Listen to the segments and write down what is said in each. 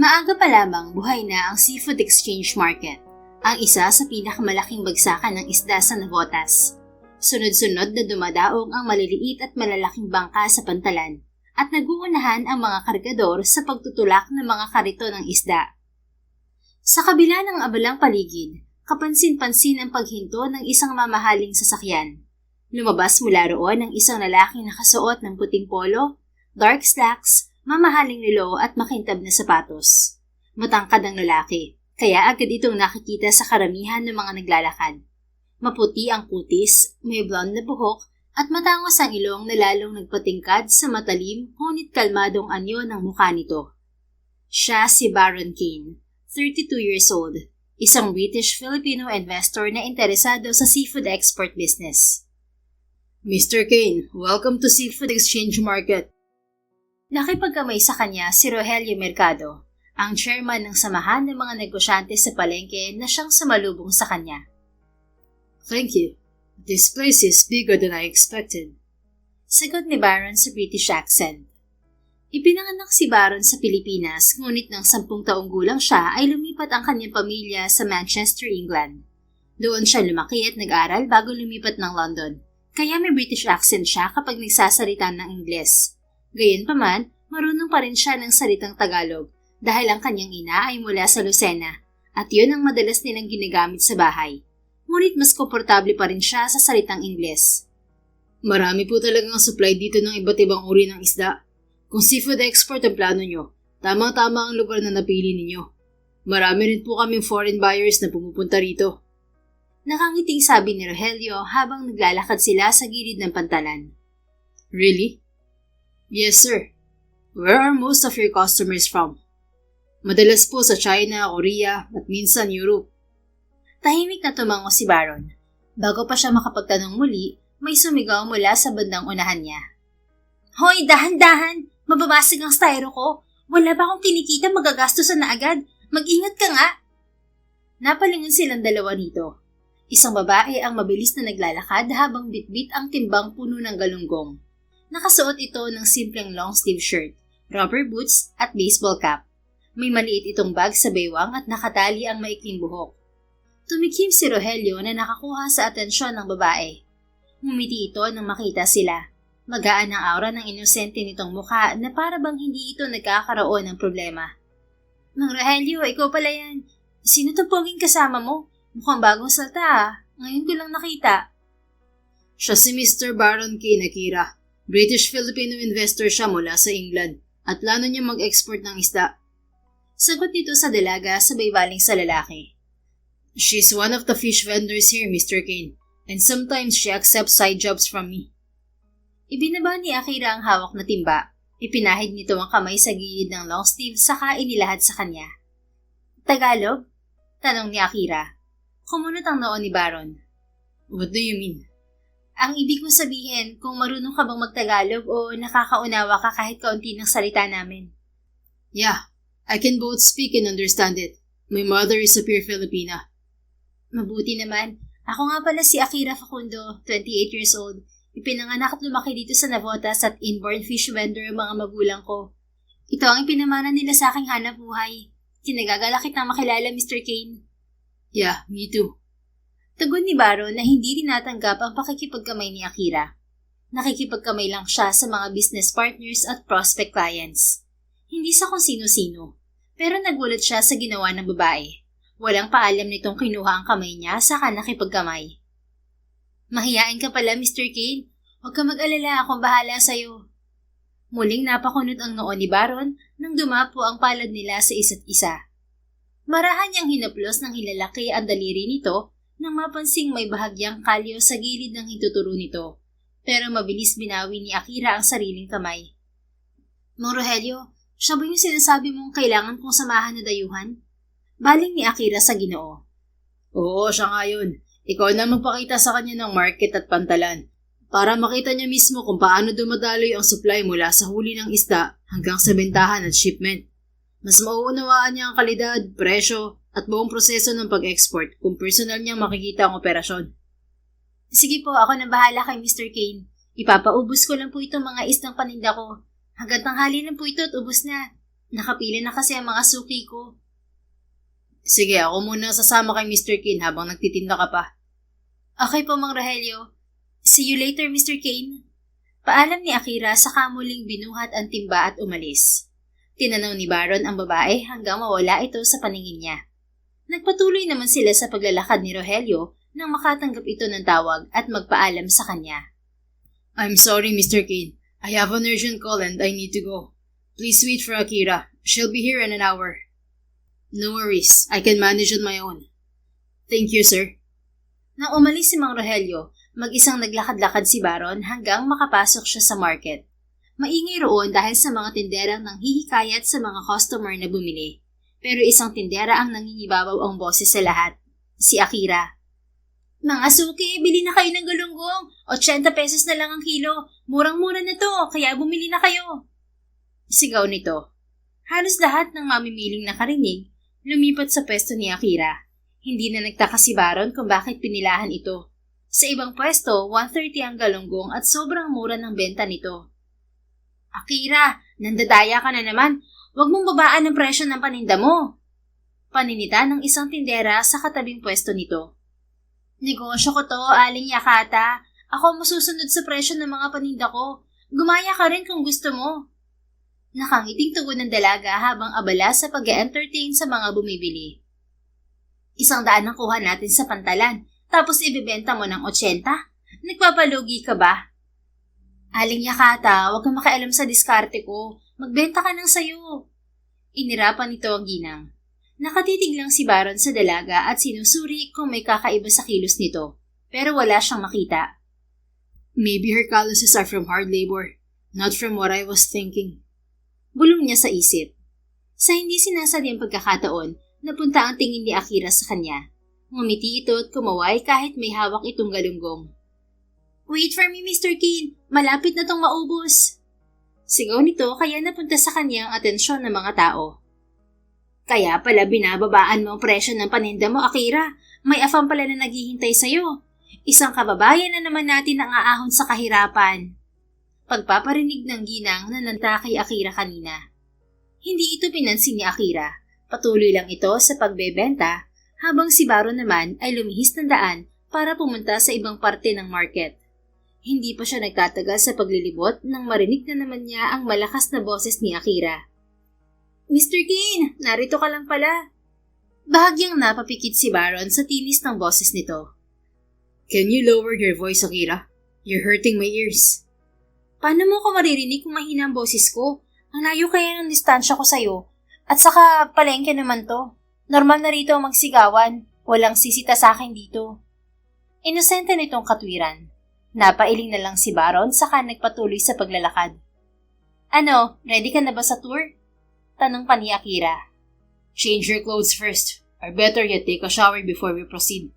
Maaga pa lamang buhay na ang seafood exchange market, ang isa sa pinakamalaking bagsakan ng isda sa Navotas. Sunod-sunod na dumadaong ang maliliit at malalaking bangka sa pantalan at naguunahan ang mga kargador sa pagtutulak ng mga karito ng isda. Sa kabila ng abalang paligid, kapansin-pansin ang paghinto ng isang mamahaling sasakyan. Lumabas mula roon ang isang lalaking nakasuot ng puting polo, dark slacks, mamahaling relo at makintab na sapatos. Matangkad ang lalaki, kaya agad itong nakikita sa karamihan ng mga naglalakad. Maputi ang kutis, may blonde na buhok, at matangos ang ilong na lalong nagpatingkad sa matalim ngunit kalmadong anyo ng mukha nito. Siya si Baron Kane, 32 years old, isang British-Filipino investor na interesado sa seafood export business. Mr. Kane, welcome to Seafood Exchange Market. Nakipagkamay sa kanya si Rogelio Mercado, ang chairman ng samahan ng mga negosyante sa palengke na siyang sumalubong sa kanya. Thank you. This place is bigger than I expected. Sagot ni Baron sa British accent. Ipinanganak si Baron sa Pilipinas, ngunit nang 10 taong gulang siya ay lumipat ang kanyang pamilya sa Manchester, England. Doon siya lumaki at nag-aral bago lumipat ng London, kaya may British accent siya kapag nagsasalita ng Ingles. Gayunpaman, marunong pa rin siya ng salitang Tagalog dahil ang kanyang ina ay mula sa Lucena at yun ang madalas nilang ginagamit sa bahay. Ngunit mas komportable pa rin siya sa salitang Ingles. Marami po talagang supply dito ng iba't ibang uri ng isda. Kung seafood export ang plano nyo, tamang-tama ang lugar na napili ninyo. Marami rin po kaming foreign buyers na pumupunta rito. Nakangiting sabi ni Rogelio habang naglalakad sila sa gilid ng pantalan. Really? Yes, sir. Where are most of your customers from? Madalas po sa China, Korea, at minsan Europe. Tahimik na tumango si Baron. Bago pa siya makapagtanong muli, may sumigaw mula sa bandang unahan niya. Hoy, dahan-dahan! Mababasag ang styro ko! Wala ba akong kinikita, magagastusan na agad? Mag-ingat ka nga! Napalingon silang dalawa nito. Isang babae ang mabilis na naglalakad habang bitbit ang timbang puno ng galunggong. Nakasuot ito ng simpleng long sleeve shirt, rubber boots at baseball cap. May maliit itong bag sa baywang at nakatali ang maikling buhok. Tumikim si Rogelio na nakakuha sa atensyon ng babae. Ngumiti ito nang makita sila. Magaan ang aura ng inosente nitong mukha na para bang hindi ito nagkakaroon ng problema. Mang Rogelio, ikaw pala yan. Sino to poging kasama mo? Mukhang bagong salta ah. Ngayon ko lang nakita. Siya si Mr. Baron Kane Akira. British-Filipino investor siya mula sa England at plano niya mag-export ng isda. Sagot nito sa dalaga sabay baling sa lalaki. She's one of the fish vendors here, Mr. Kane, and sometimes she accepts side jobs from me. Ibinaba ni Akira ang hawak na timba. Ipinahid nito ang kamay sa gilid ng long sleeve saka inilahad sa kanya. Tagalog? Tanong ni Akira. Kumunot ang noo ni Baron. What do you mean? Ang ibig kong sabihin, kung marunong ka bang magtagalog o nakakaunawa ka kahit kaunti ng salita namin. Yeah, I can both speak and understand it. My mother is a pure Filipina. Mabuti naman. Ako nga pala si Akira Facundo, 28 years old. Ipinanganak at lumaki dito sa Navotas at inborn fish vendor ang mga magulang ko. Ito ang ipinamana nila sa aking hanap buhay. Kinagagala kitang makilala, Mr. Kane. Yeah, me too. Tugon ni Baron na hindi tinatanggap ang pakikipagkamay ni Akira. Nakikipagkamay lang siya sa mga business partners at prospect clients. Hindi sa kung sino-sino. Pero nagulat siya sa ginawa ng babae. Walang paalam nitong kinuha ang kamay niya saka nakipagkamay. Mahiyain ka pala, Mr. Kane. Huwag ka mag-alala, akong bahala sa'yo. Muling napakunot ang noo ni Baron nang dumapo ang palad nila sa isa't isa. Marahan niyang hinaplos ng hilalaki ang daliri nito nang mapansing may bahagyang kalyo sa gilid ng hituturo nito. Pero mabilis binawi ni Akira ang sariling kamay. Mang Rogelio, siya ba yung sinasabi mong kailangan kong samahan na dayuhan? Baling ni Akira sa Ginoo. Oo, siya nga yun. Ikaw na magpakita sa kanya ng market at pantalan para makita niya mismo kung paano dumadaloy ang supply mula sa huli ng isda hanggang sa bentahan at shipment. Mas mauunawaan niya ang kalidad, presyo, at buong proseso ng pag-export kung personal niyang makikita ang operasyon. Sige po, ako na bahala kay Mr. Kane. Ipapaubos ko lang po itong mga isdang paninda ko. Hanggang tanghali lang po ito at ubos na. Nakapila na kasi ang mga suki ko. Sige, ako muna sasama kay Mr. Kane habang nagtitinda ka pa. Okay po, Mang Rogelio. See you later, Mr. Kane. Paalam ni Akira saka muling binuhat ang timba at umalis. Tinanaw ni Baron ang babae hanggang mawala ito sa paningin niya. Nagpatuloy naman sila sa paglalakad ni Rogelio nang makatanggap ito ng tawag at magpaalam sa kanya. I'm sorry, Mr. Kane. I have an urgent call and I need to go. Please wait for Akira. She'll be here in an hour. No worries. I can manage on my own. Thank you, sir. Nang umalis si Mang Rogelio, mag-isang naglakad-lakad si Baron hanggang makapasok siya sa market. Maingay roon dahil sa mga tinderang nanghihikayat sa mga customer na bumili. Pero isang tindera ang nangingibabaw ang boses sa lahat, si Akira. Mga suki, bili na kayo ng galunggong. 80 pesos na lang ang kilo. Murang-mura na to, kaya bumili na kayo. Sigaw nito. Halos lahat ng mamimiling nakarinig, lumipat sa pwesto ni Akira. Hindi na nagtaka si Baron kung bakit pinilahan ito. Sa ibang pwesto, 130 ang galunggong at sobrang mura ng benta nito. Akira, nandadaya ka na naman. Huwag mong babaan ang presyo ng paninda mo. Paninita ng isang tindera sa katabing pwesto nito. Negosyo ko to, Aling Yakata. Ako masusunod sa presyo ng mga paninda ko. Gumaya ka rin kung gusto mo. Nakangiting tugon ng dalaga habang abala sa pag-entertain sa mga bumibili. 100 ang kuha natin sa pantalan, tapos ibibenta mo ng 80? Nagpapalugi ka ba? Aling Yakata, huwag kang makialam sa diskarte ko. Magbenta ka ng sayo. Inirapan nito ang ginang. Nakatitig lang si Baron sa dalaga at sinusuri kung may kakaiba sa kilos nito, pero wala siyang makita. Maybe her calluses are from hard labor, not from what I was thinking. Bulong niya sa isip. Sa hindi sinasadyang pagkakataon, napunta ang tingin ni Akira sa kanya. Ngumiti ito at kumaway kahit may hawak itong galunggong. Wait for me, Mr. Kane. Malapit na tong maubos. Sigaw nito kaya napunta sa kanya ang atensyon ng mga tao. Kaya pala binababaan mo ang presyo ng paninda mo, Akira. May afam pala na naghihintay sa'yo. Isang kababayan na naman natin ang aahon sa kahirapan. Pagpaparinig ng ginang na nanta kay Akira kanina. Hindi ito pinansin ni Akira. Patuloy lang ito sa pagbebenta habang si Baron naman ay lumihis ng daan para pumunta sa ibang parte ng market. Hindi pa siya nagtatagal sa paglilibot nang marinig na naman niya ang malakas na boses ni Akira. Mr. Kane, narito ka lang pala. Bahagyang napapikit si Baron sa tinis ng boses nito. Can you lower your voice, Akira? You're hurting my ears. Paano mo ko maririnig kung mahina ang boses ko? Ang layo kaya ng distansya ko sa'yo. At saka palengke naman to. Normal na rito ang magsigawan. Walang sisita sa akin dito. Inosente nitong katwiran. Napailing na lang si Baron saka nagpatuloy sa paglalakad. Ano, ready ka na ba sa tour? Tanong pa ni Akira. Change your clothes first. Or better yet, take a shower before we proceed.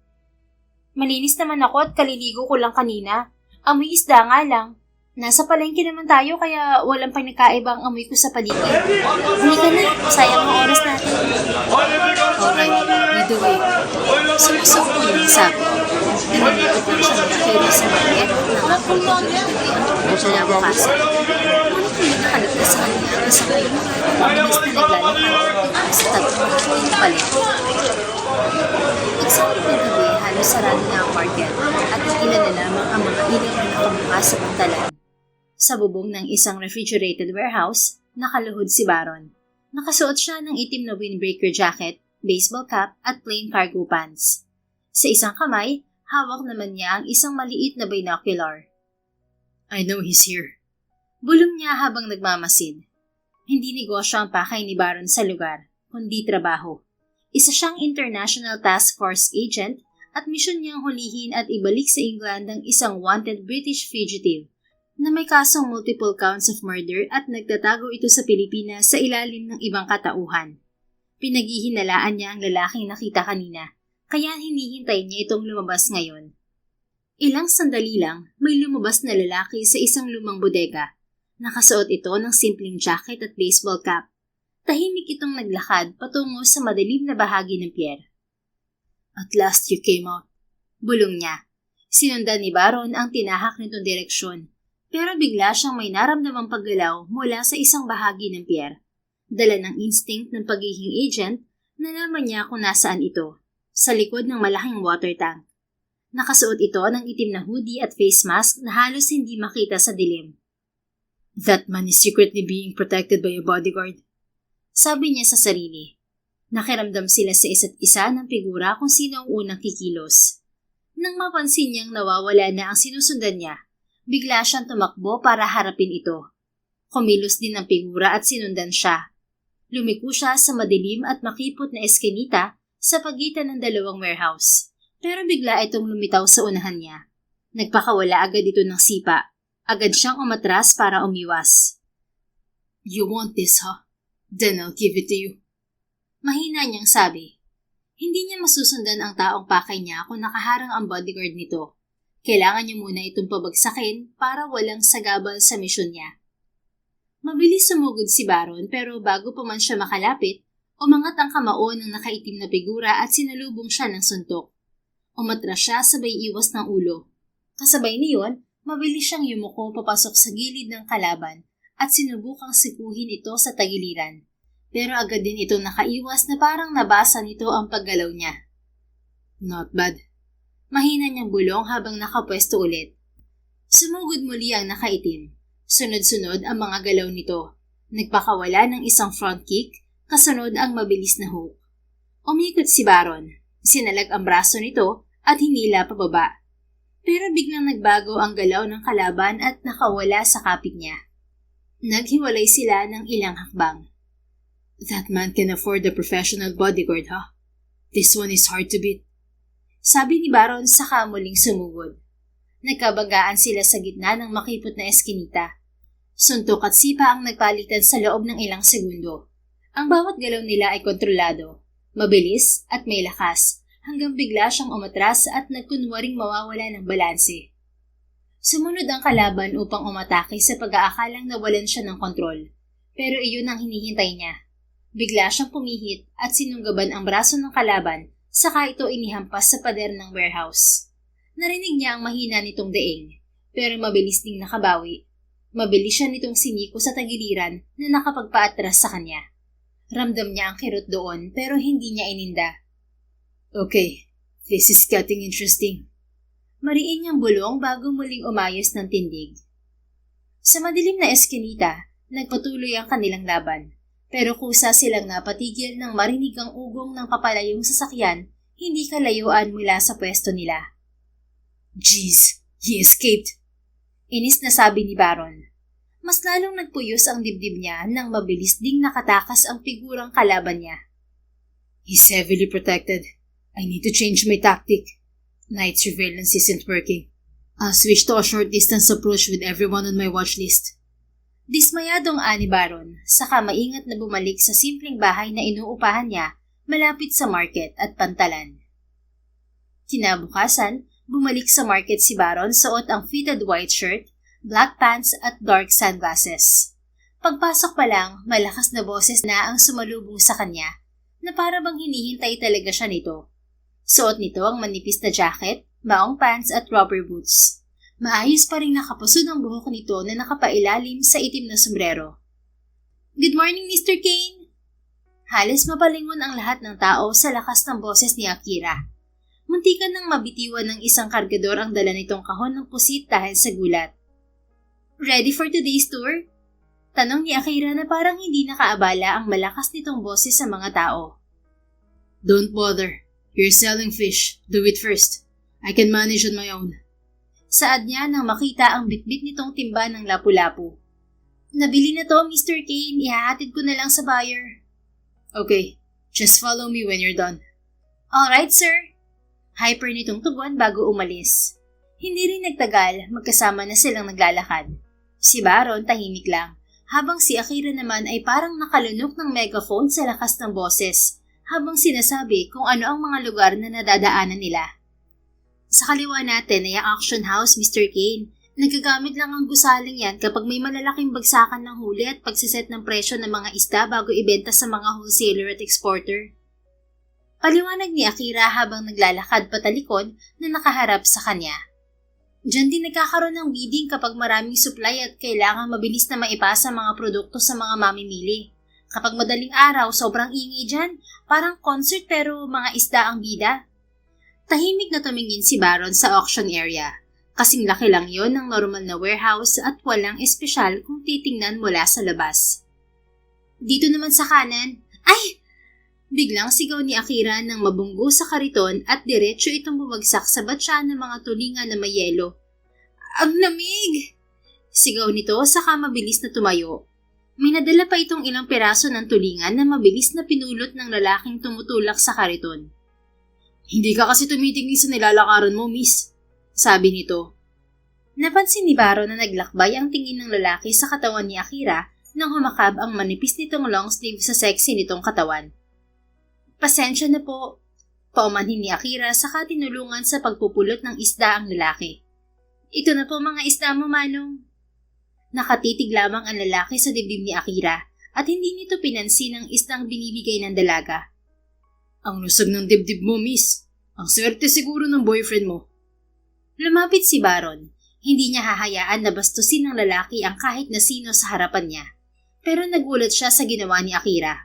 Malinis naman ako at kaliligo ko lang kanina. Amoy isda nga lang. Nasa palengke naman tayo kaya walang pinagkaibang amoy ko sa paligid. Halika na, sayang ang oras natin. Alright, lead the way. Sumusok ko yung sabi. Pinag-iot lang siya nakakiri sa market nang ang pagkakita ang kinabukasan. Ngunit hindi nakaligtas sa kanya ang sakay ang bilis na naglalakad sa tatlong mahal ng palengke. Pagsakit ng gabi, halos sarado na ang market at ilan na lamang ang mga ilaw na nakabukas sa pantalan. Sa bubong ng isang refrigerated warehouse, nakaluhod si Baron. Nakasuot siya ng itim na windbreaker jacket, baseball cap at plain cargo pants. Sa isang kamay, hawak naman niya ang isang maliit na binocular. I know he's here. Bulong niya habang nagmamasid. Hindi negosyo ang pakay ni Baron sa lugar, kundi trabaho. Isa siyang international task force agent at misyon niyang hulihin at ibalik sa England ang isang wanted British fugitive na may kasong multiple counts of murder at nagtatago ito sa Pilipinas sa ilalim ng ibang katauhan. Pinaghihinalaan niya ang lalaking nakita kanina, kaya hinihintay niya itong lumabas ngayon. Ilang sandali lang, may lumabas na lalaki sa isang lumang bodega. Nakasuot ito ng simpleng jacket at baseball cap. Tahimik itong naglakad patungo sa madilim na bahagi ng pier. At last you came out. Bulong niya. Sinundan ni Baron ang tinahak nitong direksyon. Pero bigla siyang may naramdamang paggalaw mula sa isang bahagi ng pier. Dala ng instinct ng pagiging agent, nalaman niya kung nasaan ito, sa likod ng malaking water tank. Nakasuot ito ng itim na hoodie at face mask na halos hindi makita sa dilim. That man is secretly being protected by a bodyguard. Sabi niya sa sarili. Nakiramdam sila sa isa't isa ng figura kung sino ang unang kikilos. Nang mapansin niyang nawawala na ang sinusundan niya, bigla siyang tumakbo para harapin ito. Kumilos din ang figura at sinundan siya. Lumiko siya sa madilim at makipot na eskinita sa pagitan ng dalawang warehouse. Pero bigla itong lumitaw sa unahan niya. Nagpakawala agad ito ng sipa. Agad siyang umatras para umiwas. You want this, huh? Then I'll give it to you. Mahina niyang sabi. Hindi niya masusundan ang taong pakay niya kung nakaharang ang bodyguard nito. Kailangan niya muna itong pabagsakin para walang sagabal sa misyon niya. Mabilis sumugod si Baron pero bago pa man siya makalapit, umangat ang kamao ng nakaitim na figura at sinalubong siya ng suntok. Umatras siya sabay iwas ng ulo. Kasabay niyon, mabilis siyang yumuko papasok sa gilid ng kalaban at sinubukang sikuhin ito sa tagiliran. Pero agad din itong nakaiwas na parang nabasa nito ang paggalaw niya. Not bad. Mahina niyang bulong habang nakapwesto ulit. Sumugod muli ang nakaitim. Sunod-sunod ang mga galaw nito. Nagpakawala ng isang front kick, kasunod ang mabilis na hook. Umikot si Baron. Sinalag ang braso nito at hinila pababa. Pero biglang nagbago ang galaw ng kalaban at nakawala sa kapit niya. Naghiwalay sila ng ilang hakbang. That man can afford a professional bodyguard, huh? This one is hard to beat. Sabi ni Baron saka muling sumugod. Nagkabagaan sila sa gitna ng makipot na eskinita. Suntok at sipa ang nagpalitan sa loob ng ilang segundo. Ang bawat galaw nila ay kontrolado, mabilis at may lakas, hanggang bigla siyang umatras at nagkunwaring mawawala ng balanse. Sumunod ang kalaban upang umatake sa pag-aakalang nawalan siya ng kontrol, pero iyon ang hinihintay niya. Bigla siyang pumihit at sinunggaban ang braso ng kalaban, saka ito inihampas sa pader ng warehouse. Narinig niya ang mahina nitong daing, pero mabilis ding nakabawi. Mabilis siya nitong siniko sa tagiliran na nakapagpaatras sa kanya. Ramdam niya ang kirot doon pero hindi niya ininda. Okay, this is getting interesting. Mariin niyang bulong bago muling umayos ng tindig. Sa madilim na eskinita, nagpatuloy ang kanilang laban. Pero kusa silang napatigil nang marinig ang ugong ng papalayong sasakyan, hindi kalayuan mula sa pwesto nila. Jeez, he escaped. Inis na sabi ni Baron. Mas lalong nagpuyos ang dibdib niya nang mabilis ding nakatakas ang figurang kalaban niya. He's heavily protected. I need to change my tactic. Night surveillance isn't working. I'll switch to a short distance approach with everyone on my watch list. Dismayadong ani Baron, saka maingat na bumalik sa simpleng bahay na inuupahan niya malapit sa market at pantalan. Kinabukasan, bumalik sa market si Baron suot ang fitted white shirt, black pants at dark sunglasses. Pagpasok pa lang, malakas na boses na ang sumalubong sa kanya na para bang hinihintay talaga siya nito. Suot nito ang manipis na jacket, maong pants at rubber boots. Maayos pa rin nakapusod ang buhok nito na nakapailalim sa itim na sombrero. Good morning, Mr. Kane! Halos mapalingon ang lahat ng tao sa lakas ng boses ni Akira. Muntikan nang mabitiwan ng isang kargador ang dala nitong kahon ng pusit dahil sa gulat. Ready for today's tour? Tanong ni Akira na parang hindi nakaabala ang malakas nitong boses sa mga tao. Don't bother. You're selling fish. Do it first. I can manage on my own. Saad niya nang makita ang bitbit nitong timba ng lapu-lapu. Nabili na to, Mr. Kane. Ihahatid ko na lang sa buyer. Okay. Just follow me when you're done. Alright, sir. Hyper nitong tugon bago umalis. Hindi rin nagtagal, magkasama na silang naglalakad. Si Baron tahimik lang, habang si Akira naman ay parang nakalunok ng megaphone sa lakas ng boses, habang sinasabi kung ano ang mga lugar na nadadaanan nila. Sa kaliwa natin ay ang auction house, Mr. Kane. Nagagamit lang ang gusaling yan kapag may malalaking bagsakan ng huli at pagsiset ng presyo ng mga isda bago ibenta sa mga wholesaler at exporter. Paliwanag ni Akira habang naglalakad patalikod na nakaharap sa kanya. Diyan din nagkakaroon ng bidding kapag maraming supply at kailangan mabilis na maipasa mga produkto sa mga mamimili. Kapag madaling araw, sobrang ingay dyan. Parang concert pero mga isda ang bida. Tahimik na tumingin si Baron sa auction area. Kasing laki lang yon ng normal na warehouse at walang espesyal kung titingnan mula sa labas. Dito naman sa kanan, ay! Biglang sigaw ni Akira nang mabunggo sa kariton at diretso itong bumagsak sa batya ng mga tulingan na may yelo. Ang lamig! Sigaw nito saka mabilis na tumayo. May nadala pa itong ilang piraso ng tulingan na mabilis na pinulot ng lalaking tumutulak sa kariton. Hindi ka kasi tumitingin sa nilalakaran mo, miss, sabi nito. Napansin ni Baro na naglakbay ang tingin ng lalaki sa katawan ni Akira nang humakab ang manipis nitong long sleeve sa sexy nitong katawan. Pasensya na po, paumanhin ni Akira saka tinulungan sa pagpupulot ng isda ang lalaki. Ito na po mga isda mo, Manong. Nakatitig lamang ang lalaki sa dibdib ni Akira at hindi nito pinansin ang isdang binibigay ng dalaga. Ang lusog ng dibdib mo, miss. Ang swerte siguro ng boyfriend mo. Lumapit si Baron. Hindi niya hahayaan na bastusin ng lalaki ang kahit na sino sa harapan niya. Pero nagulat siya sa ginawa ni Akira.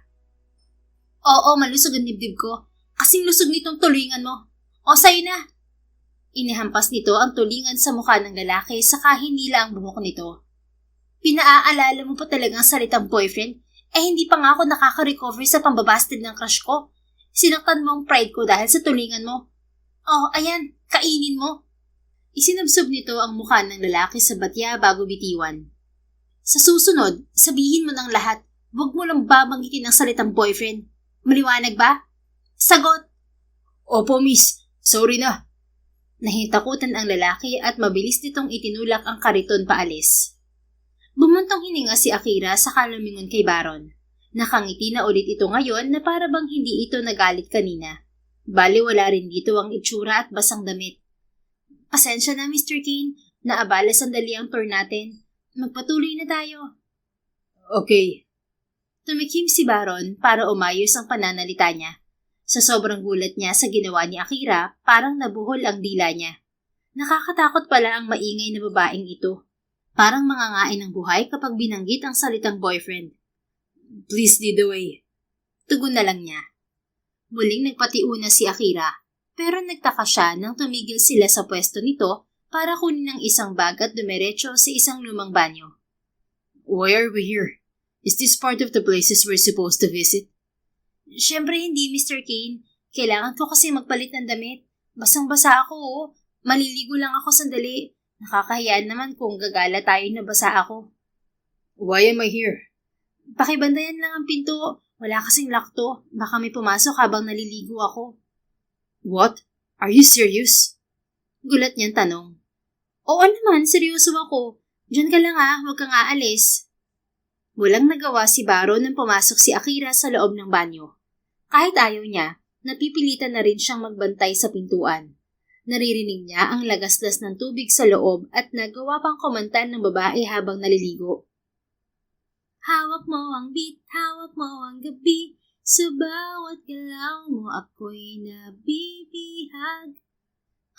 Oo, malusog ang dibdib ko. Kasing lusog nitong tulingan mo. O, sa'yo na. Inihampas nito ang tulingan sa mukha ng lalaki saka hinila ang buhok nito. Pinaaalala mo pa talagang salitang boyfriend? Hindi pa nga ako nakaka-recover sa pambabasted ng crush ko. Sinaktan mo ang pride ko dahil sa tulingan mo. Oh, ayan, kainin mo. Isinabsob nito ang mukha ng lalaki sa batya bago bitiwan. Sa susunod, sabihin mo ng lahat, huwag mo lang babanggitin ang salitang boyfriend. Maliwanag ba? Sagot! Opo, miss. Sorry na. Nahintakutan ang lalaki at mabilis nitong itinulak ang kariton paalis. Bumuntong hininga si Akira sa lumingon kay Baron. Nakangiti na ulit ito ngayon na para bang hindi ito nagalit kanina. Bali wala rin dito ang itsura at basang damit. Pasensya na, Mr. Kane. Naabala sandali ang tour natin. Magpatuloy na tayo. Okay. Tumikim si Baron para umayos ang pananalita niya. Sa sobrang gulat niya sa ginawa ni Akira, parang nabuhol ang dila niya. Nakakatakot pala ang maingay na babaeng ito. Parang mangangain ng buhay kapag binanggit ang salitang boyfriend. Please lead the way. Tugon na lang niya. Muling nagpatiuna si Akira, pero nagtaka siya nang tumigil sila sa pwesto nito para kunin ang isang bag at dumiretso sa isang lumang banyo. Why are we here? Is this part of the places we're supposed to visit? Siyempre hindi, Mr. Kane. Kailangan ko kasi magpalit ng damit. Basang-basa ako, oh. Maliligo lang ako sandali. Nakakahiyaan naman kung gagala tayo na basa ako. Why am I here? Pakibandayan lang ang pinto. Wala kasing lakto. Baka may pumasok habang naliligo ako. What? Are you serious? Gulat niyang tanong. Oo naman, seryoso ako. Diyan ka lang huwag kang aalis. Walang nagawa si Baro nang pumasok si Akira sa loob ng banyo. Kahit ayaw niya, napipilitan na rin siyang magbantay sa pintuan. Naririnig niya ang lagaslas ng tubig sa loob at nagawa pang kumantan ng babae habang naliligo. Hawak mo ang beat, hawak mo ang gabi, sa bawat galaw mo ako'y nabibihag.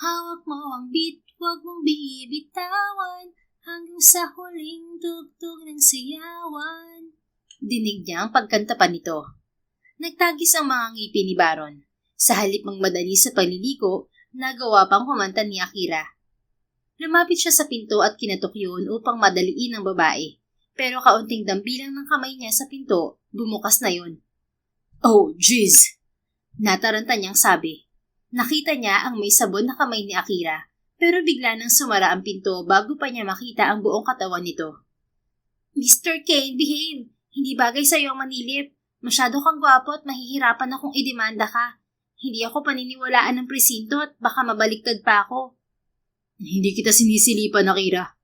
Hawak mo ang beat, huwag mong bibitawan, hanggang sa huling tugtog ng siyawan. Dinig niya ang pagkanta pa nito. Nagtagis ang mga ngipin ni Baron. Sa halip magmadali sa pagliligo, nagawa pang kumanta ni Akira. Lumapit siya sa pinto at kinatok yun upang madaliin ang babae. Pero kaunting dambilang ng kamay niya sa pinto, bumukas na yun. Oh, jeez! Nataranta niyang sabi. Nakita niya ang may sabon na kamay ni Akira, pero bigla nang sumara ang pinto bago pa niya makita ang buong katawan nito. Mr. Kane, behave! Hindi bagay sa'yo ang manilip. Masyado kang gwapo at mahihirapan akong idemanda ka. Hindi ako paniniwalaan ng presinto at baka mabaliktad pa ako. Hindi kita sinisilipan, Akira.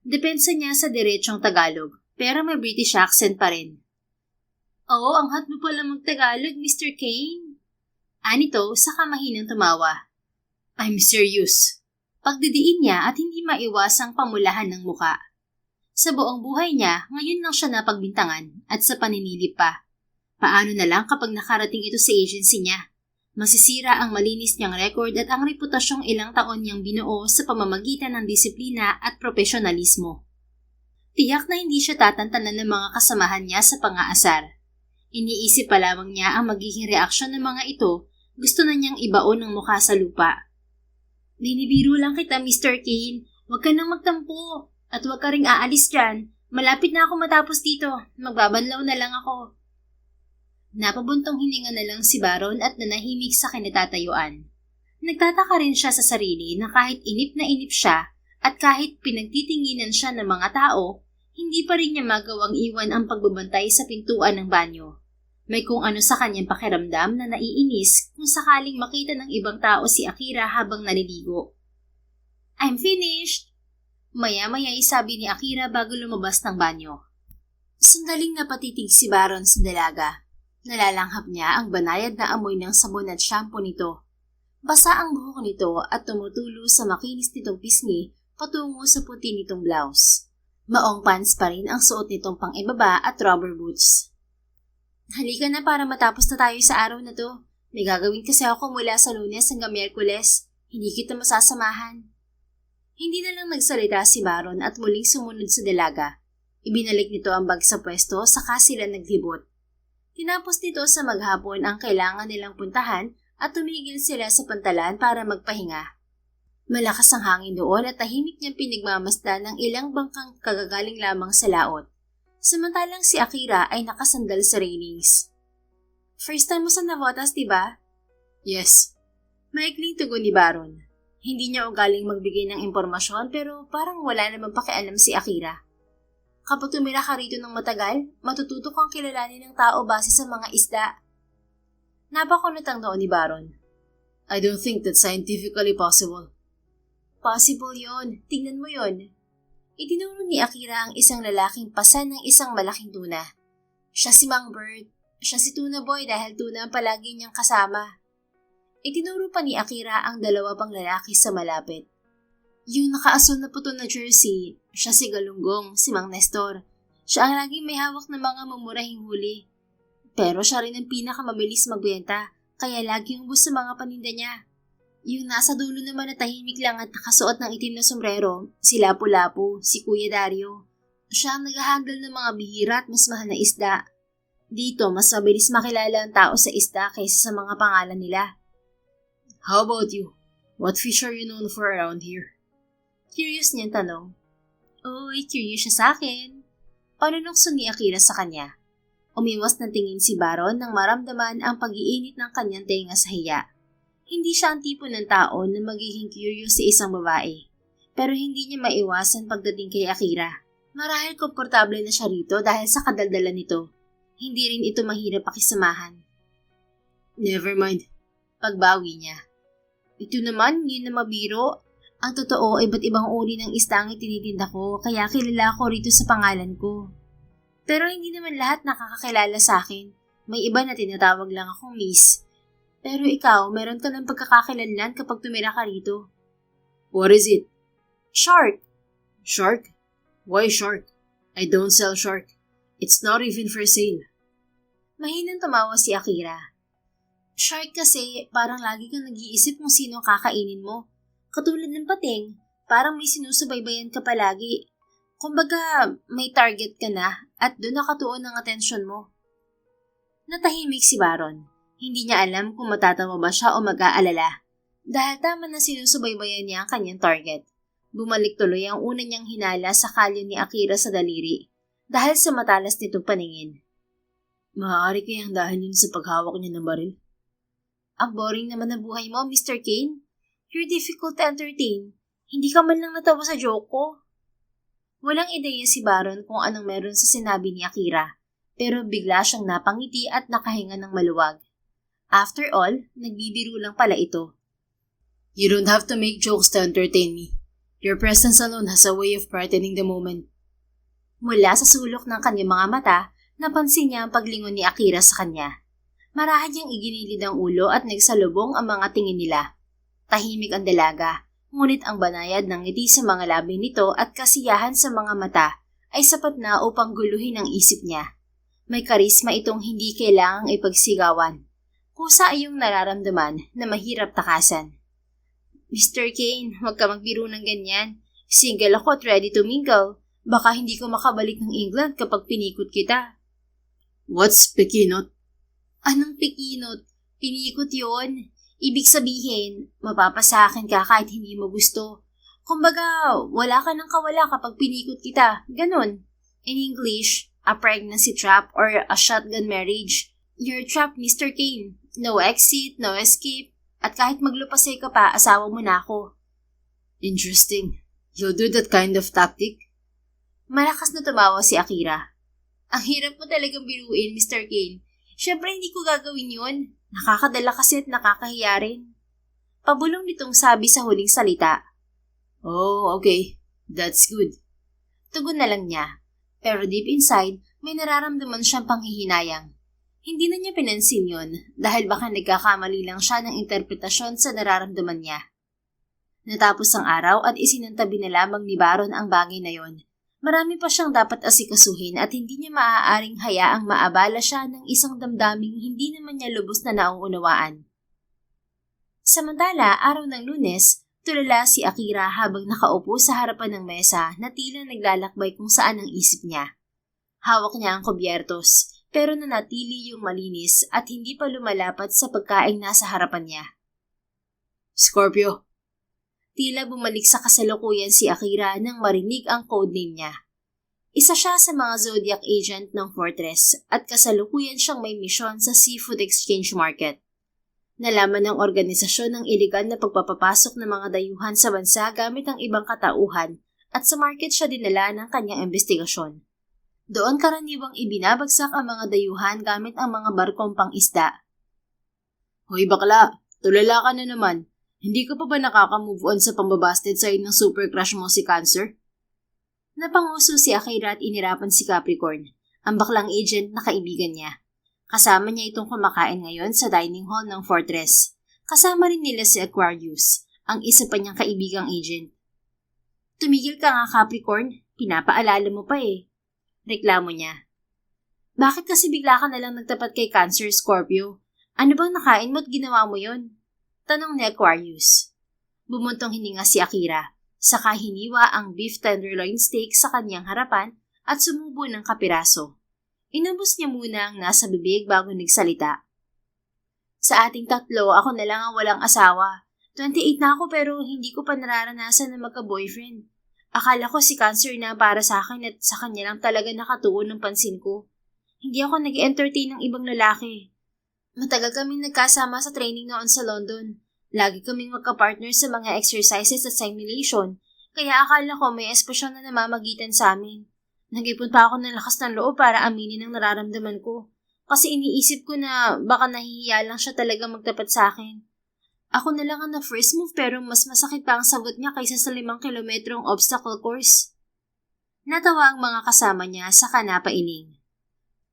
Depensa niya sa diretsong Tagalog, pero may British accent pa rin. Oo, ang hot mo pala mag-Tagalog, Mr. Kane. Anito, saka mahinang tumawa. I'm serious. Pagdidiin niya at hindi maiwasang pamulahan ng muka. Sa buong buhay niya, ngayon lang siya napagbintangan at sa paninilip pa. Paano na lang kapag nakarating ito sa agency niya? Masisira ang malinis niyang record at ang reputasyong ilang taon niyang binuo sa pamamagitan ng disiplina at profesionalismo. Tiyak na hindi siya tatantanan ng mga kasamahan niya sa pang-aasar. Iniisip pa lamang niya ang magiging reaksyon ng mga ito, gusto na niyang ibaon ng mukha sa lupa. Binibiro lang kita, Mr. Kane. Huwag ka nang magtampo. At huwag ka ring aalis dyan. Malapit na ako matapos dito. Magbabanlaw na lang ako. Napabuntong hininga na lang si Baron at nanahimik sa kinatatayuan. Nagtataka rin siya sa sarili na kahit inip na inip siya at kahit pinagtitinginan siya ng mga tao, hindi pa rin niya magawang iwan ang pagbabantay sa pintuan ng banyo. May kung ano sa kanyang pakiramdam na naiinis kung sakaling makita ng ibang tao si Akira habang naliligo. I'm finished! Maya-maya sabi ni Akira bago lumabas ng banyo. Sandaling napatitig si Baron sa dalaga. Nalalanghap niya ang banayad na amoy ng sabon at shampoo nito. Basa ang buhok nito at tumutulo sa makinis nitong pisngi patungo sa puti nitong blouse. Maong pants pa rin ang suot nitong pang-ibaba at rubber boots. Halika na para matapos na tayo sa araw na to. May gagawin kasi ako mula sa Lunes hanggang Miyerkules. Hindi kita masasamahan. Hindi na lang nagsalita si Baron at muling sumunod sa dalaga. Ibinalik nito ang bag sa pwesto saka sila naglibot. Tinapos nito sa maghapon ang kailangan nilang puntahan at tumigil sila sa pantalan para magpahinga. Malakas ang hangin doon at tahimik niyang pinagmamasdan ng ilang bangkang kagagaling lamang sa laot. Samantalang si Akira ay nakasandal sa railings. First time mo sa Navotas, diba? Yes. Maikling tugon ni Baron. Hindi niya ugaling magbigay ng impormasyon pero parang wala namang pakialam si Akira. Kapag tumira ka rito ng matagal, matututo kang kilalanin ng tao base sa mga isda. Napakunot ang noon ni Baron. I don't think that's scientifically possible. Possible yon. Tingnan mo yon. Itinuro ni Akira ang isang lalaking pasan ng isang malaking tuna. Siya si Mang Bird. Siya si Tuna Boy dahil tuna ang palagi niyang kasama. Itinuro pa ni Akira ang dalawa pang lalaki sa malapit. Yung nakaasul na puto na jersey, siya si Galunggong, si Mang Nestor. Siya ang laging may hawak ng mga mamurahing huli. Pero siya rin ang pinakamabilis magbenta, kaya laging ubos sa mga paninda niya. Yung nasa dulo naman na tahimik lang at nakasuot ng itim na sombrero, si Lapu-Lapu, si Kuya Dario. Siya ang naghahandle ng mga bihira at mas mahal na isda. Dito, mas mabilis makilala ang tao sa isda kaysa sa mga pangalan nila. How about you? What fish are you known for around here? Curious niyang tanong. Uy, curious siya sa akin. Panunokso ni Akira sa kanya. Umiwas ng tingin si Baron nang maramdaman ang pag-iinit ng kanyang tenga sa hiya. Hindi siya ang tipo ng tao na magiging curious sa isang babae. Pero hindi niya maiwasan pagdating kay Akira. Marahil komportable na siya rito dahil sa kadaldalan nito. Hindi rin ito mahirap pakisamahan. Never mind. Pagbawi niya. Ito naman, yun na mabiro. Ang totoo ay ba't ibang uri ng isda ang itinitinda ko kaya kilala ko rito sa pangalan ko. Pero hindi naman lahat nakakakilala sa akin. May iba na tinatawag lang akong Miss. Pero ikaw, meron ka ng pagkakakilanlan kapag tumira ka rito. What is it? Shark. Shark? Why shark? I don't sell shark. It's not even for sale. Mahinang tumawa si Akira. Shark kasi parang lagi kang nag-iisip kung sino kakainin mo. Katulad ng pating, parang may sinusubaybayan ka palagi. Kumbaga, may target ka na at doon nakatuon ang atensyon mo. Natahimik si Baron. Hindi niya alam kung matatawa ba siya o mag-aalala. Dahil tama na sinusubaybayan niya ang kanyang target. Bumalik tuloy ang una niyang hinala sa kalyo ni Akira sa daliri dahil sa matalas nitong paningin. Maaari kayang dahil yun sa paghawak niya ng baril? Ang boring naman ng buhay mo, Mr. Kane. You're difficult to entertain. Hindi ka man lang natawa sa joke ko. Walang ideya si Baron kung anong meron sa sinabi ni Akira, pero bigla siyang napangiti at nakahinga ng maluwag. After all, nagbibiro lang pala ito. You don't have to make jokes to entertain me. Your presence alone has a way of brightening the moment. Mula sa sulok ng kanyang mga mata, napansin niya ang paglingon ni Akira sa kanya. Marahil niyang iginilid ang ulo at nagsalubong ang mga tingin nila. Tahimik ang dalaga, ngunit ang banayad ng ngiti sa mga labi nito at kasiyahan sa mga mata ay sapat na upang guluhin ang isip niya. May karisma itong hindi kailangang ipagsigawan. Kusa ay yung nararamdaman na mahirap takasan. Mr. Kane, huwag ka magbiro ng ganyan. Single ako at ready to mingle. Baka hindi ko makabalik ng England kapag pinikot kita. What's pekinot? Anong pikinot? Pinikot yon. Ibig sabihin, mapapasakin ka kahit hindi mo gusto. Kumbaga, wala ka ng kawala kapag pinikot kita. Ganon. In English, a pregnancy trap or a shotgun marriage. You're trapped, Mr. Kane. No exit, no escape. At kahit maglupasay ka pa, asawa mo na ako. Interesting. You'll do that kind of tactic? Malakas na tumawa si Akira. Ang hirap mo talagang biruin, Mr. Kane. Siyempre hindi ko gagawin yun. Nakakadala kasi at nakakahiya rin. Pabulong nitong sabi sa huling salita. Oh, okay. That's good. Tugon na lang niya. Pero deep inside, may nararamdaman siyang panghihinayang. Hindi na niya pinansin yun dahil baka nagkakamali lang siya ng interpretasyon sa nararamdaman niya. Natapos ang araw at isinantabi na lamang ni Baron ang bagay na yon. Marami pa siyang dapat asikasuhin at hindi niya maaaring hayaang maabala siya ng isang damdaming hindi naman niya lubos na nauunawaan. Samantala, araw ng Lunes, tulala si Akira habang nakaupo sa harapan ng mesa na tila naglalakbay kung saan ang isip niya. Hawak niya ang kubyertos, pero nanatili yung malinis at hindi pa lumalapat sa pagkaing nasa harapan niya. Scorpio. Tila bumalik sa kasalukuyan si Akira nang marinig ang codename niya. Isa siya sa mga Zodiac agent ng Fortress at kasalukuyan siyang may misyon sa Seafood Exchange Market. Nalaman ng organisasyon ng iligal na pagpapapasok ng mga dayuhan sa bansa gamit ang ibang katauhan at sa market siya dinala ng kanyang investigasyon. Doon karaniwang ibinabagsak ang mga dayuhan gamit ang mga barkong pang-isda. Hoy bakla, tulala ka na naman. Hindi ka pa ba nakaka-move on sa pambabasted side ng super crush mo si Cancer? Napanguso si Akira at inirapan si Capricorn, ang baklang agent na kaibigan niya. Kasama niya itong kumakain ngayon sa dining hall ng Fortress. Kasama rin nila si Aquarius, ang isa pa niyang kaibigang agent. Tumigil ka nga Capricorn, pinapaalala mo pa eh. Reklamo niya. Bakit kasi bigla ka nalang nagtapat kay Cancer, Scorpio? Ano bang nakain mo at ginawa mo yon? Tanong ni Aquarius. Bumuntong hininga si Akira, saka hiniwa ang beef tenderloin steak sa kanyang harapan at sumubo ng kapiraso. Inubos niya muna ang nasa bibig bago nagsalita. Sa ating tatlo, ako na lang ang walang asawa. 28 na ako pero hindi ko pa nararanasan na magka-boyfriend. Akala ko si Cancer na para sa akin at sa kanya lang talaga nakatuon ng pansin ko. Hindi ako nag-entertain ng ibang lalaki. Matagal kaming nagkasama sa training noon sa London. Lagi kaming magka-partner sa mga exercises at simulation, kaya akala ko may espasyon na namamagitan sa amin. Nag-ipon pa ako ng lakas ng loob para aminin ang nararamdaman ko. Kasi iniisip ko na baka nahihiya lang siya talaga magtapat sa akin. Ako na lang ang na-first move pero mas masakit pa ang sagot niya kaysa sa 5 kilometrong obstacle course. Natawa ang mga kasama niya saka napailing.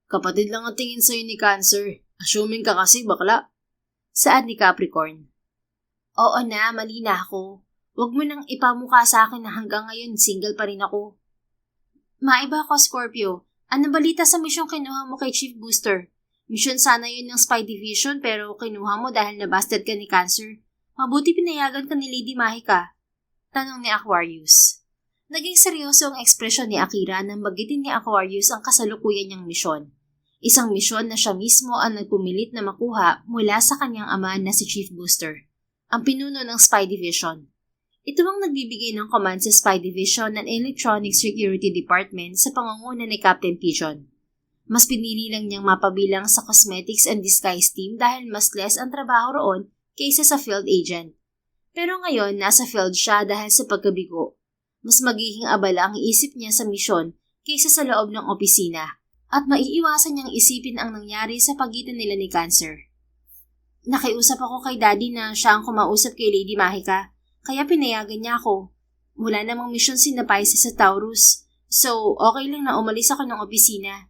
Kapatid lang ang tingin sa'yo ni Cancer. Assuming ka kasi bakla. Saad ni Capricorn. Oo na, mali na ako. Huwag mo nang ipamukha sa akin na hanggang ngayon single pa rin ako. Maiba ako, Scorpio. Anong balita sa misyong kinuha mo kay Chief Booster? Misyon sana yun ng Spy Division pero kinuha mo dahil nabasted ka ni Cancer. Mabuti pinayagan ka ni Lady Mahika. Tanong ni Aquarius. Naging seryoso ang ekspresyon ni Akira nang bagitin ni Aquarius ang kasalukuyan niyang misyon. Isang misyon na siya mismo ang nagpumilit na makuha mula sa kanyang ama na si Chief Booster, ang pinuno ng Spy Division. Ito ang nagbibigay ng command sa Spy Division ng Electronic Security Department sa pangunguna ni Captain Pigeon. Mas pinili lang niyang mapabilang sa Cosmetics and Disguise Team dahil mas less ang trabaho roon kaysa sa field agent. Pero ngayon, nasa field siya dahil sa pagkabigo. Mas magiging abala ang isip niya sa misyon kaysa sa loob ng opisina. At maiiwasan niyang isipin ang nangyari sa pagitan nila ni Cancer. Nakiusap ako kay Daddy na siya ang kumausap kay Lady Mahika, kaya pinayagan niya ako. Wala namang misyon si Pisces sa Taurus, so okay lang na umalis ako ng opisina.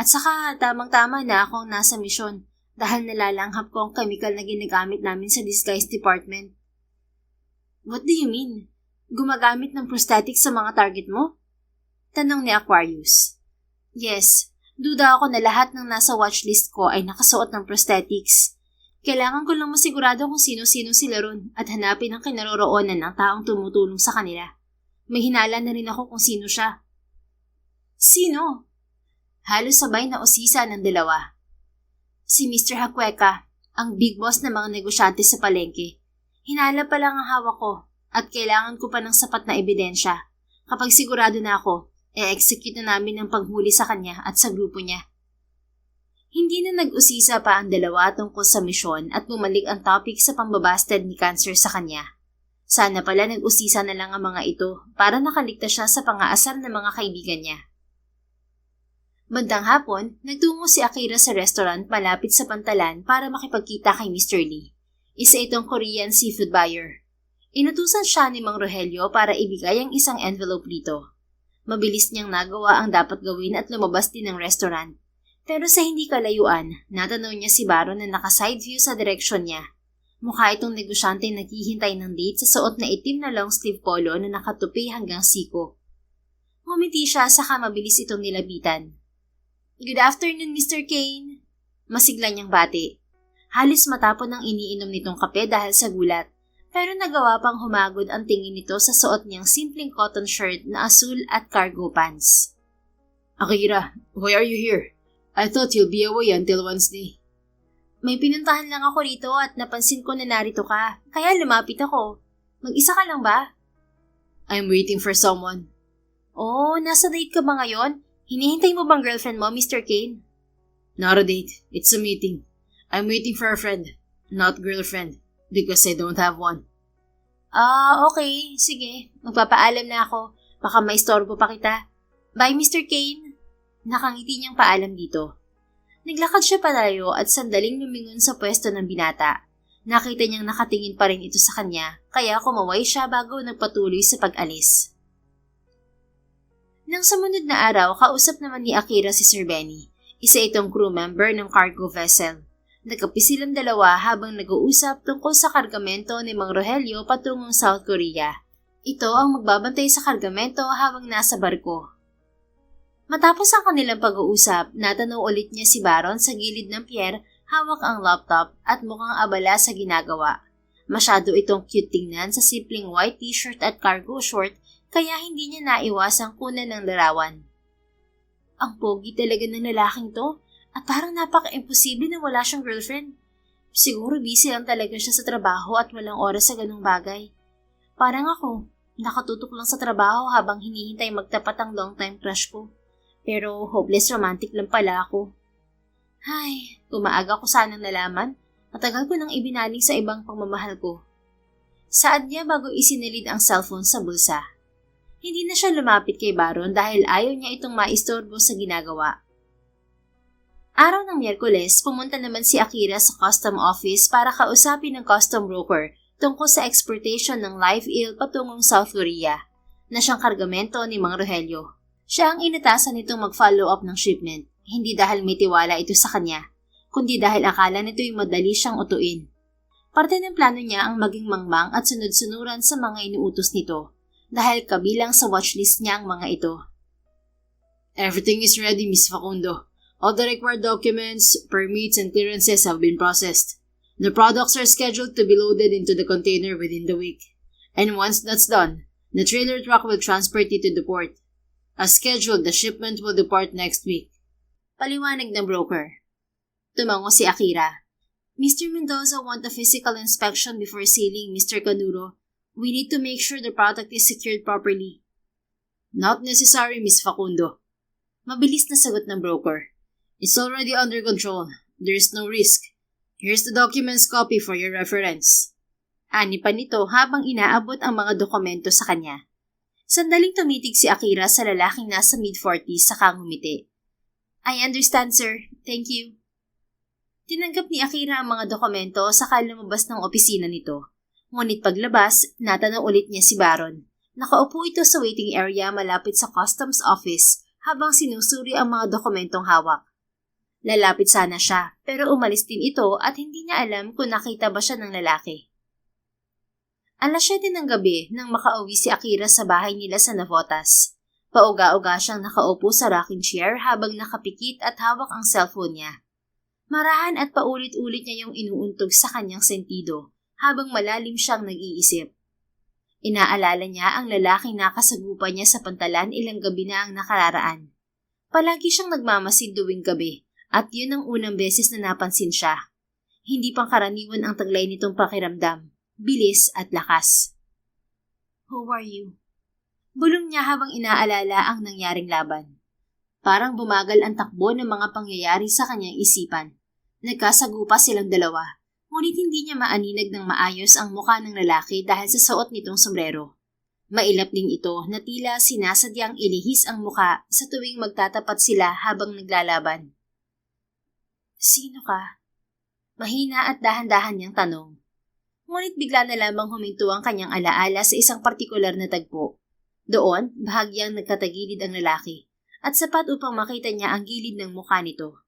At saka tamang-tama na akong nasa misyon dahil nalalanghap ko ang chemical na ginagamit namin sa disguise department. What do you mean? Gumagamit ng prosthetics sa mga target mo? Tanong ni Aquarius. Yes. Duda ako na lahat ng nasa watchlist ko ay nakasuot ng prosthetics. Kailangan ko lang masigurado kung sino-sino sila ron at hanapin ang kinaroroonan ng taong tumutulong sa kanila. May hinala na rin ako kung sino siya. Sino? Halos sabay na usisa ng dalawa. Si Mr. Hakweka, ang big boss ng mga negosyante sa palengke. Hinala pa lang ang hawak ko at kailangan ko pa ng sapat na ebidensya. Kapag sigurado na ako, e-execute na namin ang paghuli sa kanya at sa grupo niya. Hindi na nag-usisa pa ang dalawa tungkol sa misyon at bumalik ang topic sa pambabasted ni Cancer sa kanya. Sana pala nag-usisa na lang ang mga ito para nakaligtas siya sa pang-aasar ng mga kaibigan niya. Bandang hapon, nagtungo si Akira sa restaurant malapit sa Pantalan para makipagkita kay Mr. Lee. Isa itong Korean seafood buyer. Inutusan siya ni Mang Rogelio para ibigay ang isang envelope dito. Mabilis niyang nagawa ang dapat gawin at lumabas din ng restaurant. Pero sa hindi kalayuan, natanaw niya si Baron na naka-side view sa direksyon niya. Mukha itong negosyante naghihintay ng date sa suot na itim na long sleeve polo na nakatupi hanggang siko. Ngumiti siya saka mabilis itong nilabitan. "Good afternoon, Mr. Kane." Masigla niyang bati. Halos matapon ang iniinom nitong kape dahil sa gulat, pero nagawa pang humagod ang tingin nito sa suot niyang simpleng cotton shirt na asul at cargo pants. "Akira, why are you here? I thought you'll be away until Wednesday." "May pinuntahan lang ako rito at napansin ko na narito ka, kaya lumapit ako. Mag-isa ka lang ba?" "I'm waiting for someone." "Oh, nasa date ka ba ngayon? Hinihintay mo bang girlfriend mo, Mr. Kane?" "Not a date. It's a meeting. I'm waiting for a friend, not girlfriend, because I don't have one." Okay. Sige. Magpapaalam na ako. Baka maistorbo pa kita. Bye, Mr. Kane." Nakangiti niyang paalam dito. Naglakad siya palayo at sandaling lumingon sa pwesto ng binata. Nakita niyang nakatingin pa rin ito sa kanya, kaya kumaway siya bago nagpatuloy sa pag-alis. Nang sumunod na araw, kausap naman ni Akira si Sir Benny. Isa itong crew member ng cargo vessel. Nagkape silang dalawa habang nag-uusap tungkol sa kargamento ni Mang Rogelio patungong South Korea. Ito ang magbabantay sa kargamento habang nasa barko. Matapos ang kanilang pag-uusap, natanaw ulit niya si Baron sa gilid ng pier, hawak ang laptop at mukhang abala sa ginagawa. Masyado itong cute tingnan sa simpleng white t-shirt at cargo short, kaya hindi niya naiwasang kunan ng larawan. Ang pogi talaga ng lalaking to, at parang napaka-imposible na wala siyang girlfriend. Siguro busy lang talaga siya sa trabaho at walang oras sa ganung bagay. Parang ako, nakatutok lang sa trabaho habang hinihintay magtapat ang long-time crush ko. Pero hopeless romantic lang pala ako. Ay, kumaaga ko sanang nalaman, matagal ko nang ibinaling sa ibang pagmamahal ko. Saad niya bago isinilid ang cellphone sa bulsa. Hindi na siya lumapit kay Baron dahil ayaw niya itong maistorbo sa ginagawa. Araw ng Miyerkules, pumunta naman si Akira sa custom office para kausapin ng custom broker tungkol sa exportation ng live eel patungong South Korea na siyang kargamento ni Mang Rogelio. Siya ang inatasan nitong mag-follow up ng shipment, hindi dahil may tiwala ito sa kanya, kundi dahil akala nito'y madali siyang utuin. Parte ng plano niya ang maging mangmang at sunod-sunuran sa mga inuutos nito, dahil kabilang sa watchlist niya ang mga ito. "Everything is ready, Miss Facundo. All the required documents, permits, and clearances have been processed. The products are scheduled to be loaded into the container within the week. And once that's done, the trailer truck will transport it to the port. As scheduled, the shipment will depart next week." Paliwanag ng broker. Tumango si Akira. "Mr. Mendoza want a physical inspection before sailing, Mr. Kanuro. We need to make sure the product is secured properly." "Not necessary, Miss Facundo." Mabilis na sagot ng broker. "It's already under control. There is no risk. Here's the documents copy for your reference." Ani pa nito habang inaabot ang mga dokumento sa kanya. Sandaling tumitig si Akira sa lalaking nasa mid-40s saka ngumiti. "I understand, sir. Thank you." Tinanggap ni Akira ang mga dokumento saka lumabas ng opisina nito. Ngunit paglabas, natanaw ulit niya si Baron. Nakaupo ito sa waiting area malapit sa customs office habang sinusuri ang mga dokumentong hawak. Lalapit sana siya, pero umalis din ito at hindi niya alam kung nakita ba siya ng lalaki. Alas 7 ng gabi nang makauwi si Akira sa bahay nila sa Navotas. Pauga-uga siyang nakaupo sa rocking chair habang nakapikit at hawak ang cellphone niya. Marahan at paulit-ulit niya yung inuuntog sa kanyang sentido habang malalim siyang nag-iisip. Inaalala niya ang lalaking nakasagupa niya sa Pantalan ilang gabi na ang nakararaan. Palagi siyang nagmamasid tuwing gabi at yun ang unang beses na napansin siya. Hindi pangkaraniwan ang taglay nitong pakiramdam, bilis at lakas. "Who are you?" Bulong niya habang inaalala ang nangyaring laban. Parang bumagal ang takbo ng mga pangyayari sa kanyang isipan. Nagkasagupa silang dalawa, ngunit hindi niya maaninag ng maayos ang mukha ng lalaki dahil sa suot nitong sombrero. Mailap din ito na tila sinasadyang ilihis ang mukha sa tuwing magtatapat sila habang naglalaban. "Sino ka?" Mahina at dahan-dahan niyang tanong. Ngunit bigla na lamang huminto ang kanyang alaala sa isang partikular na tagpo. Doon, bahagyang nagkatagilid ang lalaki, at sapat upang makita niya ang gilid ng mukha nito.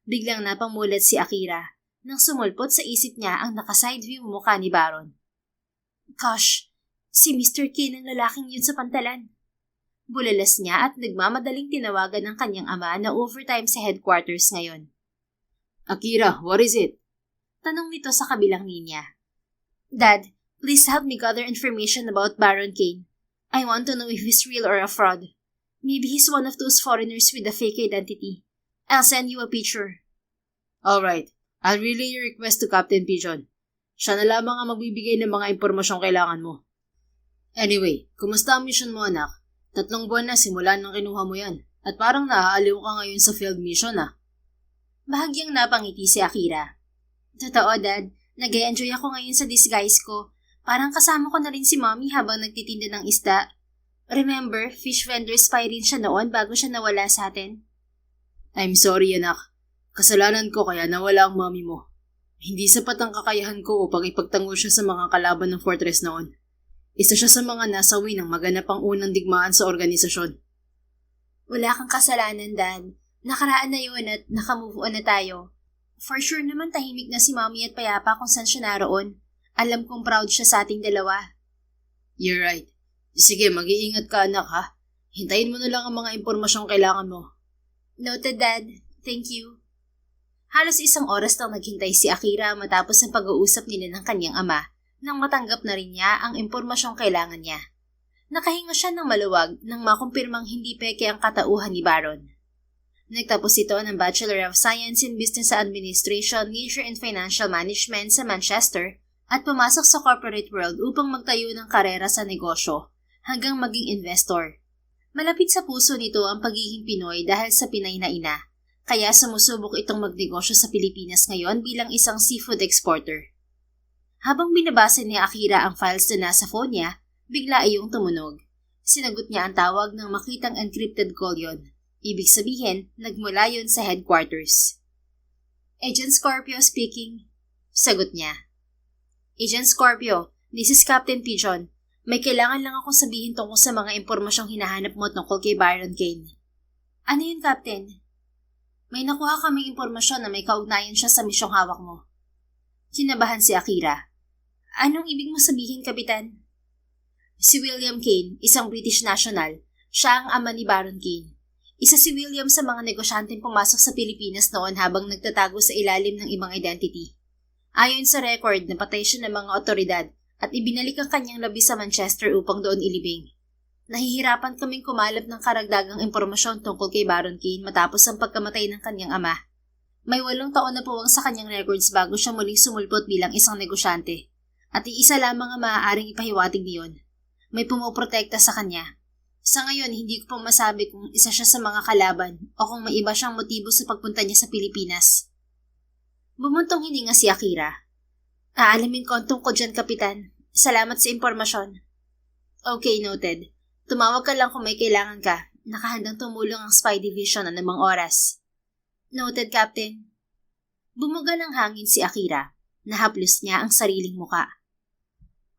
Biglang napamulat si Akira nang sumulpot sa isip niya ang naka-side view mukha ni Baron. "Gosh, si Mr. Kane ang lalaking yun sa pantalan." Bulalas niya at nagmamadaling tinawagan ng kanyang ama na overtime sa headquarters ngayon. "Akira, what is it?" Tanong nito sa kabilang linya. "Dad, please help me gather information about Baron Kane. I want to know if he's real or a fraud. Maybe he's one of those foreigners with a fake identity. I'll send you a picture." "Alright, I'll relay your request to Captain Pigeon. Siya na lamang ang magbibigay ng mga impormasyong kailangan mo. Anyway, kumusta ang mission mo, anak? 3 buwan na simula nang kinuha mo yan, at parang naaaliw ka ngayon sa field mission, ah." Bahagyang napangiti si Akira. "Totoo, Dad. Nag-e-enjoy ako ngayon sa disguise ko. Parang kasama ko na rin si Mommy habang nagtitinda ng isda. Remember, fish vendor spy rin siya noon bago siya nawala sa atin." "I'm sorry, anak. Kasalanan ko kaya nawala ang mommy mo. Hindi sapat ang kakayahan ko upang ipagtanggol siya sa mga kalaban ng fortress noon. Isa siya sa mga nasawi ng maganap ang unang digmaan sa organisasyon." "Wala kang kasalanan, Dad. Nakaraan na yun at nakamove on na tayo. For sure naman tahimik na si Mommy at payapa kung saan siya naroon. Alam kong proud siya sa ating dalawa." "You're right. Sige, mag-iingat ka, anak, ha? Hintayin mo na lang ang mga impormasyong kailangan mo." "Noted, Dad. Thank you." Halos 1 oras nang naghintay si Akira matapos ang pag-uusap nila ng kanyang ama nang matanggap na rin niya ang impormasyong kailangan niya. Nakahinga siya ng maluwag nang makumpirmang hindi peke ang katauhan ni Baron. Nagtapos ito ng Bachelor of Science in Business Administration, Major in Financial Management sa Manchester at pumasok sa corporate world upang magtayo ng karera sa negosyo hanggang maging investor. Malapit sa puso nito ang pagiging Pinoy dahil sa Pinay na ina, kaya sumusubok itong magnegosyo sa Pilipinas ngayon bilang isang seafood exporter. Habang binabasa ni Akira ang files na nasa phone niya, bigla iyong tumunog. Sinagot niya ang tawag ng makitang encrypted call yon. Ibig sabihin, nagmula yon sa headquarters. "Agent Scorpio speaking." Sagot niya. "Agent Scorpio, this is Captain Pigeon. May kailangan lang akong sabihin tungkol sa mga impormasyong hinahanap mo tungkol kay Baron Kane." "Ano yun, Captain?" "May nakuha kaming impormasyon na may kaugnayan siya sa misyong hawak mo." Kinabahan si Akira. "Anong ibig mo sabihin, Kapitan?" "Si William Kane, isang British national. Siya ang ama ni Baron Kane. Isa si William sa mga negosyanteng pumasok sa Pilipinas noon habang nagtatago sa ilalim ng ibang identity. Ayon sa record, napatay siya ng mga otoridad at ibinalik ang kanyang labi sa Manchester upang doon ilibing. Nahihirapan kaming kumalap ng karagdagang impormasyon tungkol kay Baron Kane matapos ang pagkamatay ng kanyang ama. May 8 taon na puwang sa kanyang records bago siya muling sumulpot bilang isang negosyante. At iisa lamang ang maaaring ipahiwatig niyon. May pumoprotekta sa kanya. Sa ngayon, hindi ko pa masabi kung isa siya sa mga kalaban o kung may iba siyang motibo sa pagpunta niya sa Pilipinas." Bumuntong hininga si Akira. "Aalamin ko ang tungkol dyan, Kapitan. Salamat sa impormasyon." "Okay, noted. Tumawag ka lang kung may kailangan ka. Nakahandang tumulong ang Spy Division anumang oras." "Noted, Captain." Bumuga ng hangin si Akira. Nahaplos niya ang sariling muka.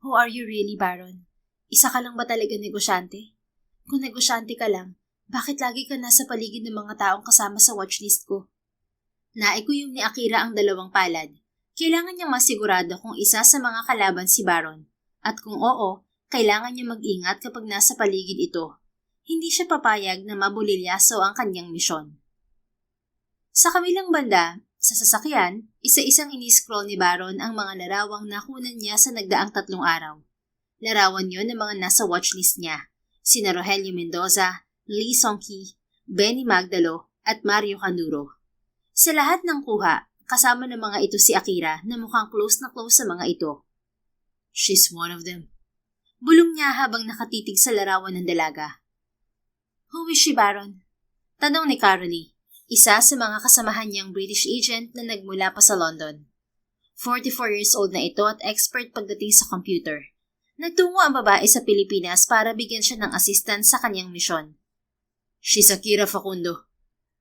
"Who are you really, Baron? Isa ka lang ba talaga negosyante? Kung negosyante ka lang, bakit lagi ka nasa paligid ng mga taong kasama sa watchlist ko?" Naikuyom ni Akira ang dalawang palad. Kailangan niyang masigurado kung isa sa mga kalaban si Baron. At kung oo, kailangan niya mag-ingat kapag nasa paligid ito. Hindi siya papayag na mabulilyaso ang kanyang misyon. Sa kabilang banda, sa sasakyan, isa-isang ini-scroll ni Baron ang mga larawang nakunan niya sa nagdaang 3 araw. Larawan yon ng mga nasa watchlist niya. Sina Rogelio Mendoza, Lee Song-ki, Benny Magdalo at Mario Canduro. Sa lahat ng kuha, kasama ng mga ito si Akira na mukhang close na close sa mga ito. She's one of them. Bulong niya habang nakatitig sa larawan ng dalaga. Who is she, Baron? Tanong ni Carolee, isa sa mga kasamahan niyang British agent na nagmula pa sa London. 44 years old na ito at expert pagdating sa computer. Nagtungo ang babae sa Pilipinas para bigyan siya ng assistance sa kanyang misyon. She's Akira Facundo.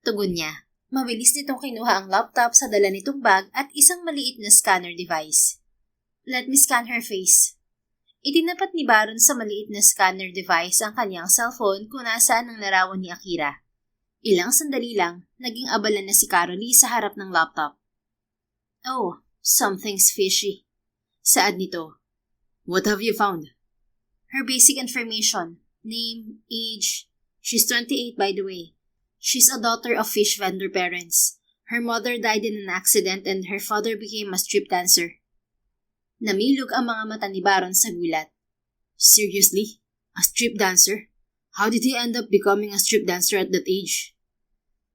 Tugon niya. Mabilis nitong kinuha ang laptop sa dala nitong bag at isang maliit na scanner device. Let me scan her face. Itinapat ni Baron sa maliit na scanner device ang kanyang cellphone kung nasaan ang larawan ni Akira. Ilang sandali lang, naging abala na si Carolee sa harap ng laptop. Oh, something's fishy. Saad nito. What have you found? Her basic information. Name, age. She's 28 by the way. She's a daughter of fish vendor parents. Her mother died in an accident and her father became a strip dancer. Namilog ang mga mata ni Baron sa gulat. Seriously? A strip dancer? How did he end up becoming a strip dancer at that age?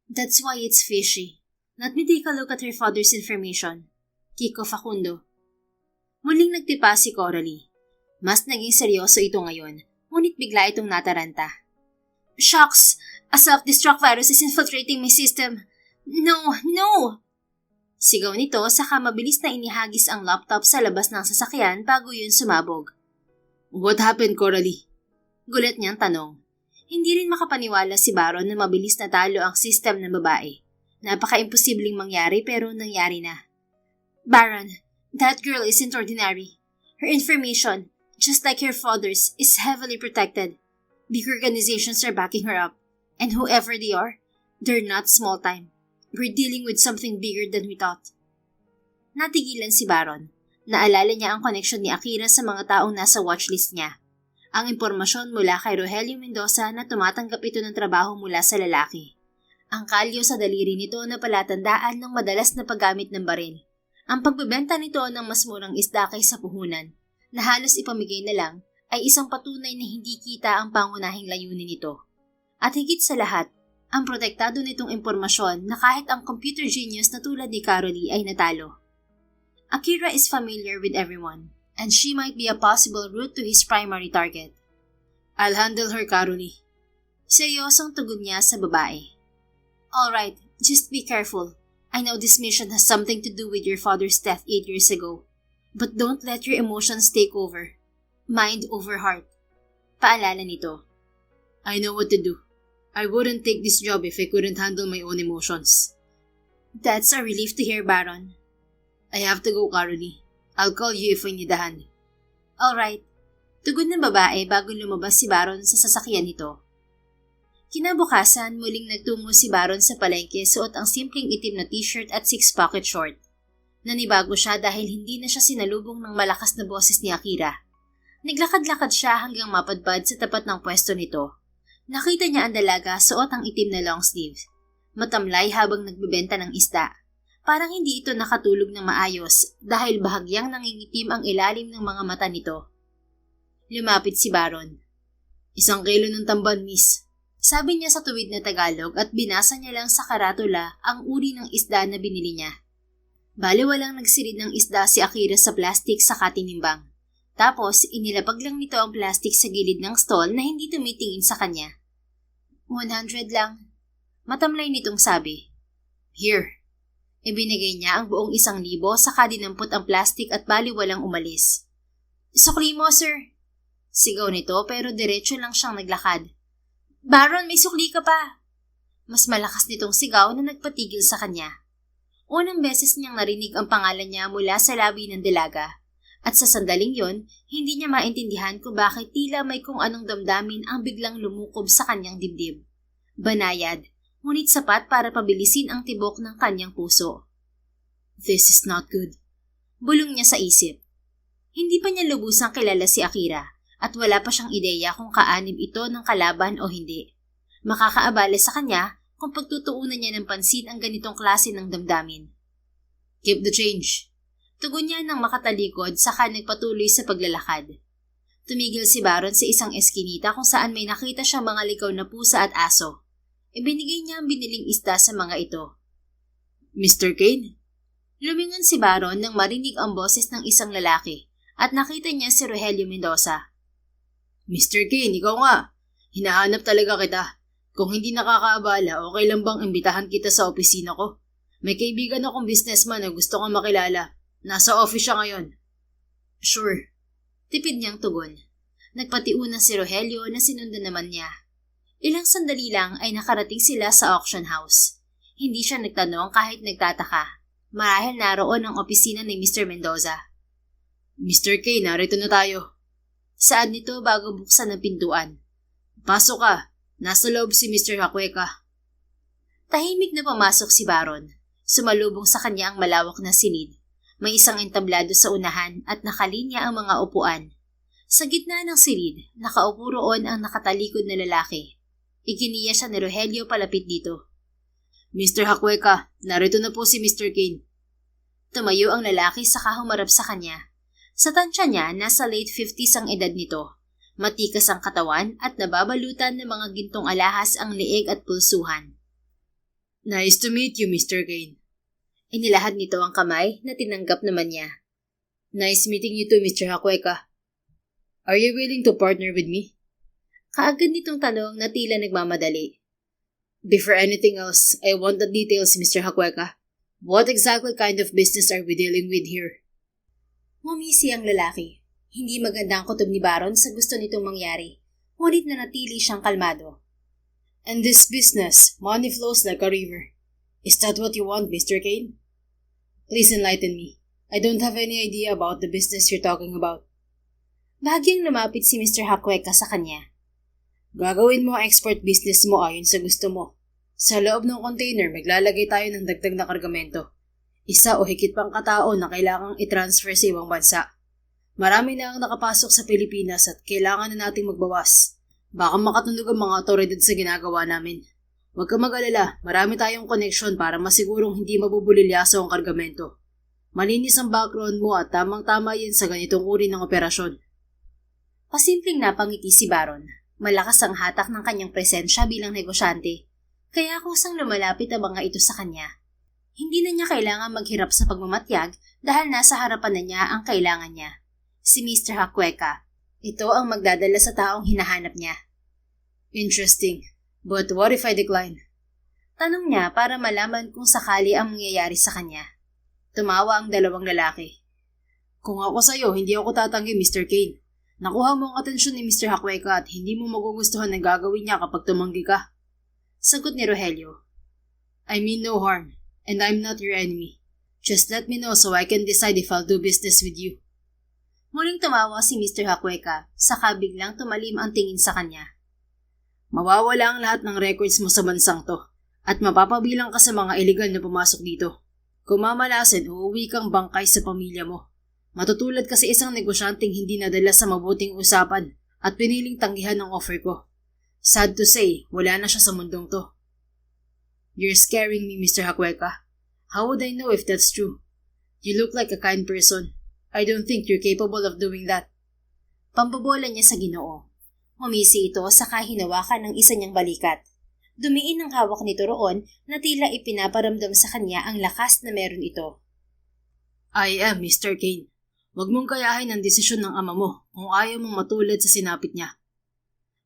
That's why it's fishy. Let me take a look at her father's information. Kiko Facundo. Muling nagtipa si Coralie. Mas naging seryoso ito ngayon, ngunit bigla itong nataranta. Shocks! A self-destruct virus is infiltrating my system. No! No! Sigaw nito saka mabilis na inihagis ang laptop sa labas ng sasakyan bago yun sumabog. What happened, Coralie? Gulat niyang tanong. Hindi rin makapaniwala si Baron na mabilis na talo ang system ng babae. Napaka-imposibleng mangyari pero nangyari na. Baron, that girl isn't ordinary. Her information, just like her father's, is heavily protected. Big organizations are backing her up. And whoever they are, they're not small time. We're dealing with something bigger than we thought. Natigilan si Baron. Naalala niya ang connection ni Akira sa mga taong nasa watchlist niya. Ang impormasyon mula kay Rogelio Mendoza na tumatanggap ito ng trabaho mula sa lalaki. Ang kalyo sa daliri nito na palatandaan ng madalas na paggamit ng baril. Ang pagbebenta nito ng mas murang isda kaysa puhunan, na halos ipamigay na lang, ay isang patunay na hindi kita ang pangunahing layunin nito. At higit sa lahat, ang protektado nitong impormasyon na kahit ang computer genius na tulad ni Carolee ay natalo. Akira is familiar with everyone, and she might be a possible route to his primary target. I'll handle her, Carolee. Seryosong tugon niya sa babae. Alright, just be careful. I know this mission has something to do with your father's death 8 years ago. But don't let your emotions take over. Mind over heart. Paalala nito. I know what to do. I wouldn't take this job if I couldn't handle my own emotions. That's a relief to hear, Baron. I have to go, Carolee. I'll call you if I need a hand. Alright. Tugon ng babae bago lumabas si Baron sa sasakyan nito. Kinabukasan, muling nagtungo si Baron sa palengke suot ang simpleng itim na t-shirt at six-pocket short. Nanibago siya dahil hindi na siya sinalubong ng malakas na boses ni Akira. Naglakad-lakad siya hanggang mapadpad sa tapat ng pwesto nito. Nakita niya ang dalaga suot ang itim na long sleeve. Matamlay habang nagbebenta ng isda. Parang hindi ito nakatulog ng maayos dahil bahagyang nangingitim ang ilalim ng mga mata nito. Lumapit si Baron. 1 kilo ng tamban, miss. Sabi niya sa tuwid na Tagalog at binasa niya lang sa karatula ang uri ng isda na binili niya. Baliwalang nagsilid ng isda si Akira sa plastik sa katinimbang. Tapos inilapag lang nito ang plastik sa gilid ng stall na hindi tumitingin sa kanya. 100 lang. Matamlay nitong sabi. Here. Ibinigay niya ang buong 1,000 saka dinampot ang plastik at baliwalang umalis. Sukli mo, sir. Sigaw nito pero diretso lang siyang naglakad. Baron, may sukli ka pa! Mas malakas nitong sigaw na nagpatigil sa kanya. Unang beses niyang narinig ang pangalan niya mula sa labi ng dalaga. At sa sandaling yon, hindi niya maintindihan kung bakit tila may kung anong damdamin ang biglang lumukob sa kanyang dibdib. Banayad, ngunit sapat para pabilisin ang tibok ng kanyang puso. This is not good. Bulong niya sa isip. Hindi pa niya lubusang kilala si Akira. At wala pa siyang ideya kung kaanib ito ng kalaban o hindi. Makakaabala sa kanya kung pagtutuunan niya ng pansin ang ganitong klase ng damdamin. Keep the change. Tugon niya nang makatalikod saka nagpatuloy sa paglalakad. Tumigil si Baron sa isang eskinita kung saan may nakita siyang mga ligaw na pusa at aso. Ibinigay niya ang biniling isda sa mga ito. Mr. Kane? Lumingon si Baron nang marinig ang boses ng isang lalaki at nakita niya si Rogelio Mendoza. Mr. Kane, ikaw nga. Hinahanap talaga kita. Kung hindi nakakaabala, okay lang bang imbitahan kita sa opisina ko? May kaibigan akong businessman na gusto kong makilala. Nasa office siya ngayon. Sure. Tipid niyang tugon. Nagpatiuna si Rogelio na sinundan naman niya. Ilang sandali lang ay nakarating sila sa auction house. Hindi siya nagtanong kahit nagtataka. Marahil naroon ang opisina ni Mr. Mendoza. Mr. Kane, narito na tayo. Saad nito bago buksan ang pintuan. Pasok ka. Nasa loob si Mr. Hakweka. Tahimik na pumasok si Baron. Sumalubong sa kanya ang malawak na silid. May isang entablado sa unahan at nakalinya ang mga upuan. Sa gitna ng silid, nakaupo roon ang nakatalikod na lalaki. Ikiniya siya ni Rogelio palapit dito. Mr. Hakweka, narito na po si Mr. Kane. Tumayo ang lalaki saka humarap sa kanya. Sa tansya niya, nasa late 50s ang edad nito. Matikas ang katawan at nababalutan ng mga gintong alahas ang leeg at pulsuhan. Nice to meet you, Mr. Kane. Inilahad nito ang kamay na tinanggap naman niya. Nice meeting you too, Mr. Hakweka. Are you willing to partner with me? Kaagad nitong tanong na tila nagmamadali. Before anything else, I want the details, Mr. Hakweka. What exactly kind of business are we dealing with here? Ngumisi ang lalaki. Hindi maganda ang kutob ni Baron sa gusto nitong mangyari, ngunit nanatili siyang kalmado. In this business, money flows like a river. Is that what you want, Mr. Kane? Please enlighten me. I don't have any idea about the business you're talking about. Bahagyang lumapit si Mr. Hakweka sa kanya. Gagawin mo ang export business mo ayon sa gusto mo. Sa loob ng container, maglalagay tayo ng dagdag na kargamento. Isa o higit pang katao na kailangang i-transfer sa ibang bansa. Marami na ang nakapasok sa Pilipinas at kailangan na nating magbawas. Baka makatunog ang mga otoridad sa ginagawa namin. Huwag ka mag-alala, marami tayong connection para masigurong hindi mabubulilyaso ang kargamento. Malinis ang background mo at tamang-tama yan sa ganitong uri ng operasyon. Pasimpleng napangiti si Baron. Malakas ang hatak ng kanyang presensya bilang negosyante. Kaya kusang lumalapit ang mga ito sa kanya. Hindi na niya kailangan maghirap sa pagmamatyag dahil nasa harapan na niya ang kailangan niya. Si Mr. Hakweka. Ito ang magdadala sa taong hinahanap niya. Interesting. But what if I decline? Tanong niya para malaman kung sakali ang mangyayari sa kanya. Tumawa ang dalawang lalaki. Kung ako sa'yo, hindi ako tatanggi, Mr. Kane. Nakuha mo ang atensyon ni Mr. Hakweka at hindi mo magugustuhan ang gagawin niya kapag tumanggi ka. Sagot ni Rogelio. I mean no harm, and I'm not your enemy. Just let me know so I can decide if I'll do business with you. Muling tumawa si Mr. Hakweka, saka biglang tumalim ang tingin sa kanya. Mawawala ang lahat ng records mo sa bansang to, at mapapabilang ka sa mga illegal na pumasok dito. Kung mamalasin, uuwi kang bangkay sa pamilya mo. Matutulad ka sa isang negosyanteng hindi nadala sa mabuting usapan at piniling tanggihan ang offer ko. Sad to say, wala na siya sa mundong to. You're scaring me, Mr. Hakweka. How would I know if that's true? You look like a kind person. I don't think you're capable of doing that. Pambobola niya sa Ginoo. Humisi ito saka hinawakan ng isa niyang balikat. Dumiin ang hawak nito roon na tila ipinaparamdam sa kanya ang lakas na meron ito. I am Mr. Kane. Huwag mong kayahin ang desisyon ng ama mo kung ayaw mong matulad sa sinapit niya.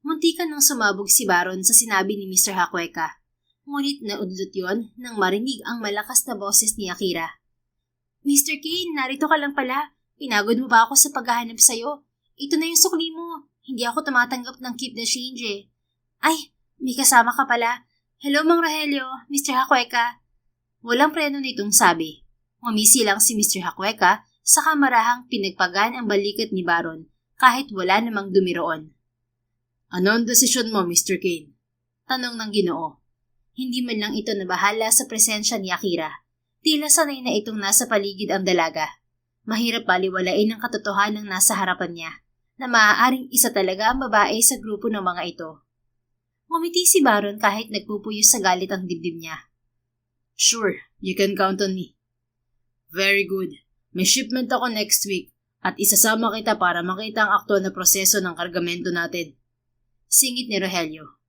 Muntikan nang sumabog si Baron sa sinabi ni Mr. Hakweka. Ngunit naudlot yon nang marinig ang malakas na boses ni Akira. Mr. Kane, narito ka lang pala. Pinagod mo ba ako sa paghahanap sa'yo? Ito na yung sukli mo. Hindi ako tumatanggap ng keep the change eh. Ay, may kasama ka pala. Hello, Mang Rogelio, Mr. Hakweka. Walang preno nitong sabi. Ngumisi lang si Mr. Hakweka sa kamarahang pinagpagan ang balikat ni Baron kahit wala namang dumiroon. Ano ang desisyon mo, Mr. Kane? Tanong ng Ginoo. Hindi man lang ito nabahala sa presensya ni Akira. Tila sanay na itong nasa paligid ang dalaga. Mahirap baliwalain ang katotohanang nasa harapan niya, na maaaring isa talaga ang babae sa grupo ng mga ito. Ngumiti si Baron kahit nagpupuyos sa galit ang dibdib niya. Sure, you can count on me. Very good. May shipment ako next week at isasama kita para makita ang aktual na proseso ng kargamento natin. Singit ni Rogelio.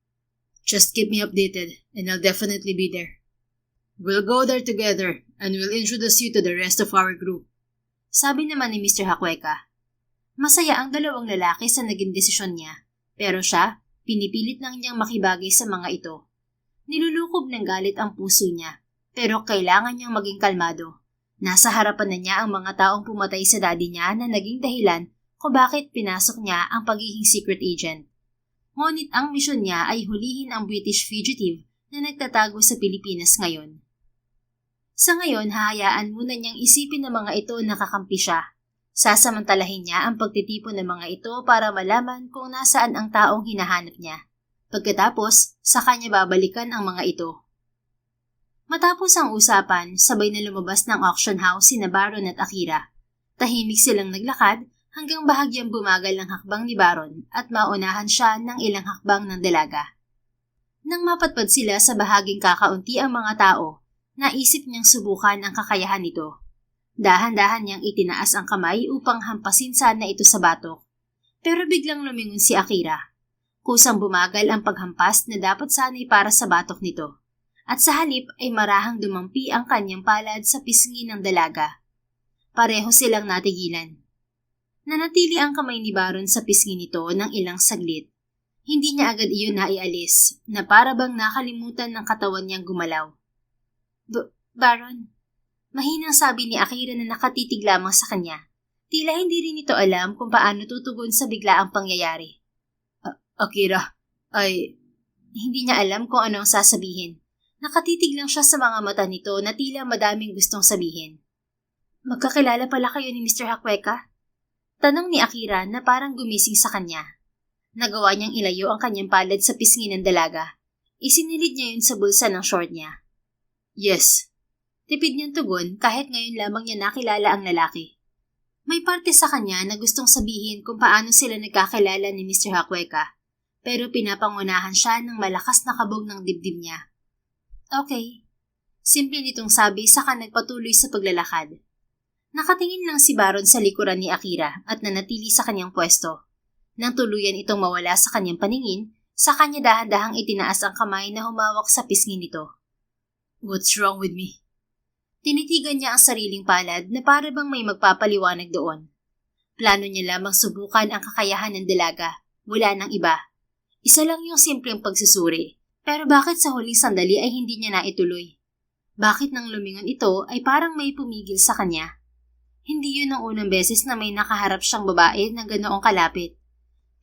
Just keep me updated and I'll definitely be there. We'll go there together and we'll introduce you to the rest of our group. Sabi naman ni Mr. Hakweka. Masaya ang dalawang lalaki sa naging desisyon niya, pero siya, pinipilit lang niyang makibagay sa mga ito. Nilulukob ng galit ang puso niya, pero kailangan niyang maging kalmado. Nasa harapan na niya ang mga taong pumatay sa daddy niya na naging dahilan kung bakit pinasok niya ang pagiging secret agent. Ngunit ang misyon niya ay hulihin ang British fugitive na nagtatago sa Pilipinas ngayon. Sa ngayon, hahayaan muna niyang isipin ng mga ito na kakampi siya. Sasamantalahin niya ang pagtitipon ng mga ito para malaman kung nasaan ang taong hinahanap niya. Pagkatapos, sa kanya babalikan ang mga ito. Matapos ang usapan, sabay na lumabas ng auction house sina Baron at Akira. Tahimik silang naglakad hanggang bahagyang bumagal ng hakbang ni Baron at maunahan siya ng ilang hakbang ng dalaga. Nang mapatpad sila sa bahaging kakaunti ang mga tao, naisip niyang subukan ang kakayahan nito. Dahan-dahan niyang itinaas ang kamay upang hampasin sana ito sa batok. Pero biglang lumingon si Akira. Kusang bumagal ang paghampas na dapat sana'y para sa batok nito. At sa halip ay marahang dumampi ang kanyang palad sa pisngi ng dalaga. Pareho silang natigilan. Nanatili ang kamay ni Baron sa pisngi nito ng ilang saglit. Hindi niya agad iyon naialis, na para bang nakalimutan ng katawan niyang gumalaw. Baron, mahinang sabi ni Akira na nakatitig lamang sa kanya. Tila hindi rin ito alam kung paano tutugon sa biglaang pangyayari. Akira, Hindi niya alam kung ano ang sasabihin. Nakatitig lang siya sa mga mata nito na tila madaming gustong sabihin. Magkakilala pala kayo ni Mr. Hakweka? Tanong ni Akira na parang gumising sa kanya. Nagawa niyang ilayo ang kanyang palad sa pisngi ng dalaga. Isinilid niya yun sa bulsa ng short niya. Yes. Tipid niyang tugon kahit ngayon lamang niya nakilala ang lalaki. May parte sa kanya na gustong sabihin kung paano sila nagkakilala ni Mr. Hakweka, pero pinapangunahan siya ng malakas na kabog ng dibdib niya. Okay. Simple nitong sabi saka nagpatuloy sa paglalakad. Nakatingin lang si Baron sa likuran ni Akira at nanatili sa kanyang pwesto. Nang tuluyan itong mawala sa kanyang paningin, sa kanya dahan-dahang itinaas ang kamay na humawak sa pisngi nito. What's wrong with me? Tinitigan niya ang sariling palad na para bang may magpapaliwanag doon. Plano niya lamang subukan ang kakayahan ng dalaga, wala nang iba. Isa lang yung simpleng pagsusuri, pero bakit sa huling sandali ay hindi niya naituloy? Bakit nang lumingon ito ay parang may pumigil sa kanya? Hindi yun ang unang beses na may nakaharap siyang babae na ganoong kalapit.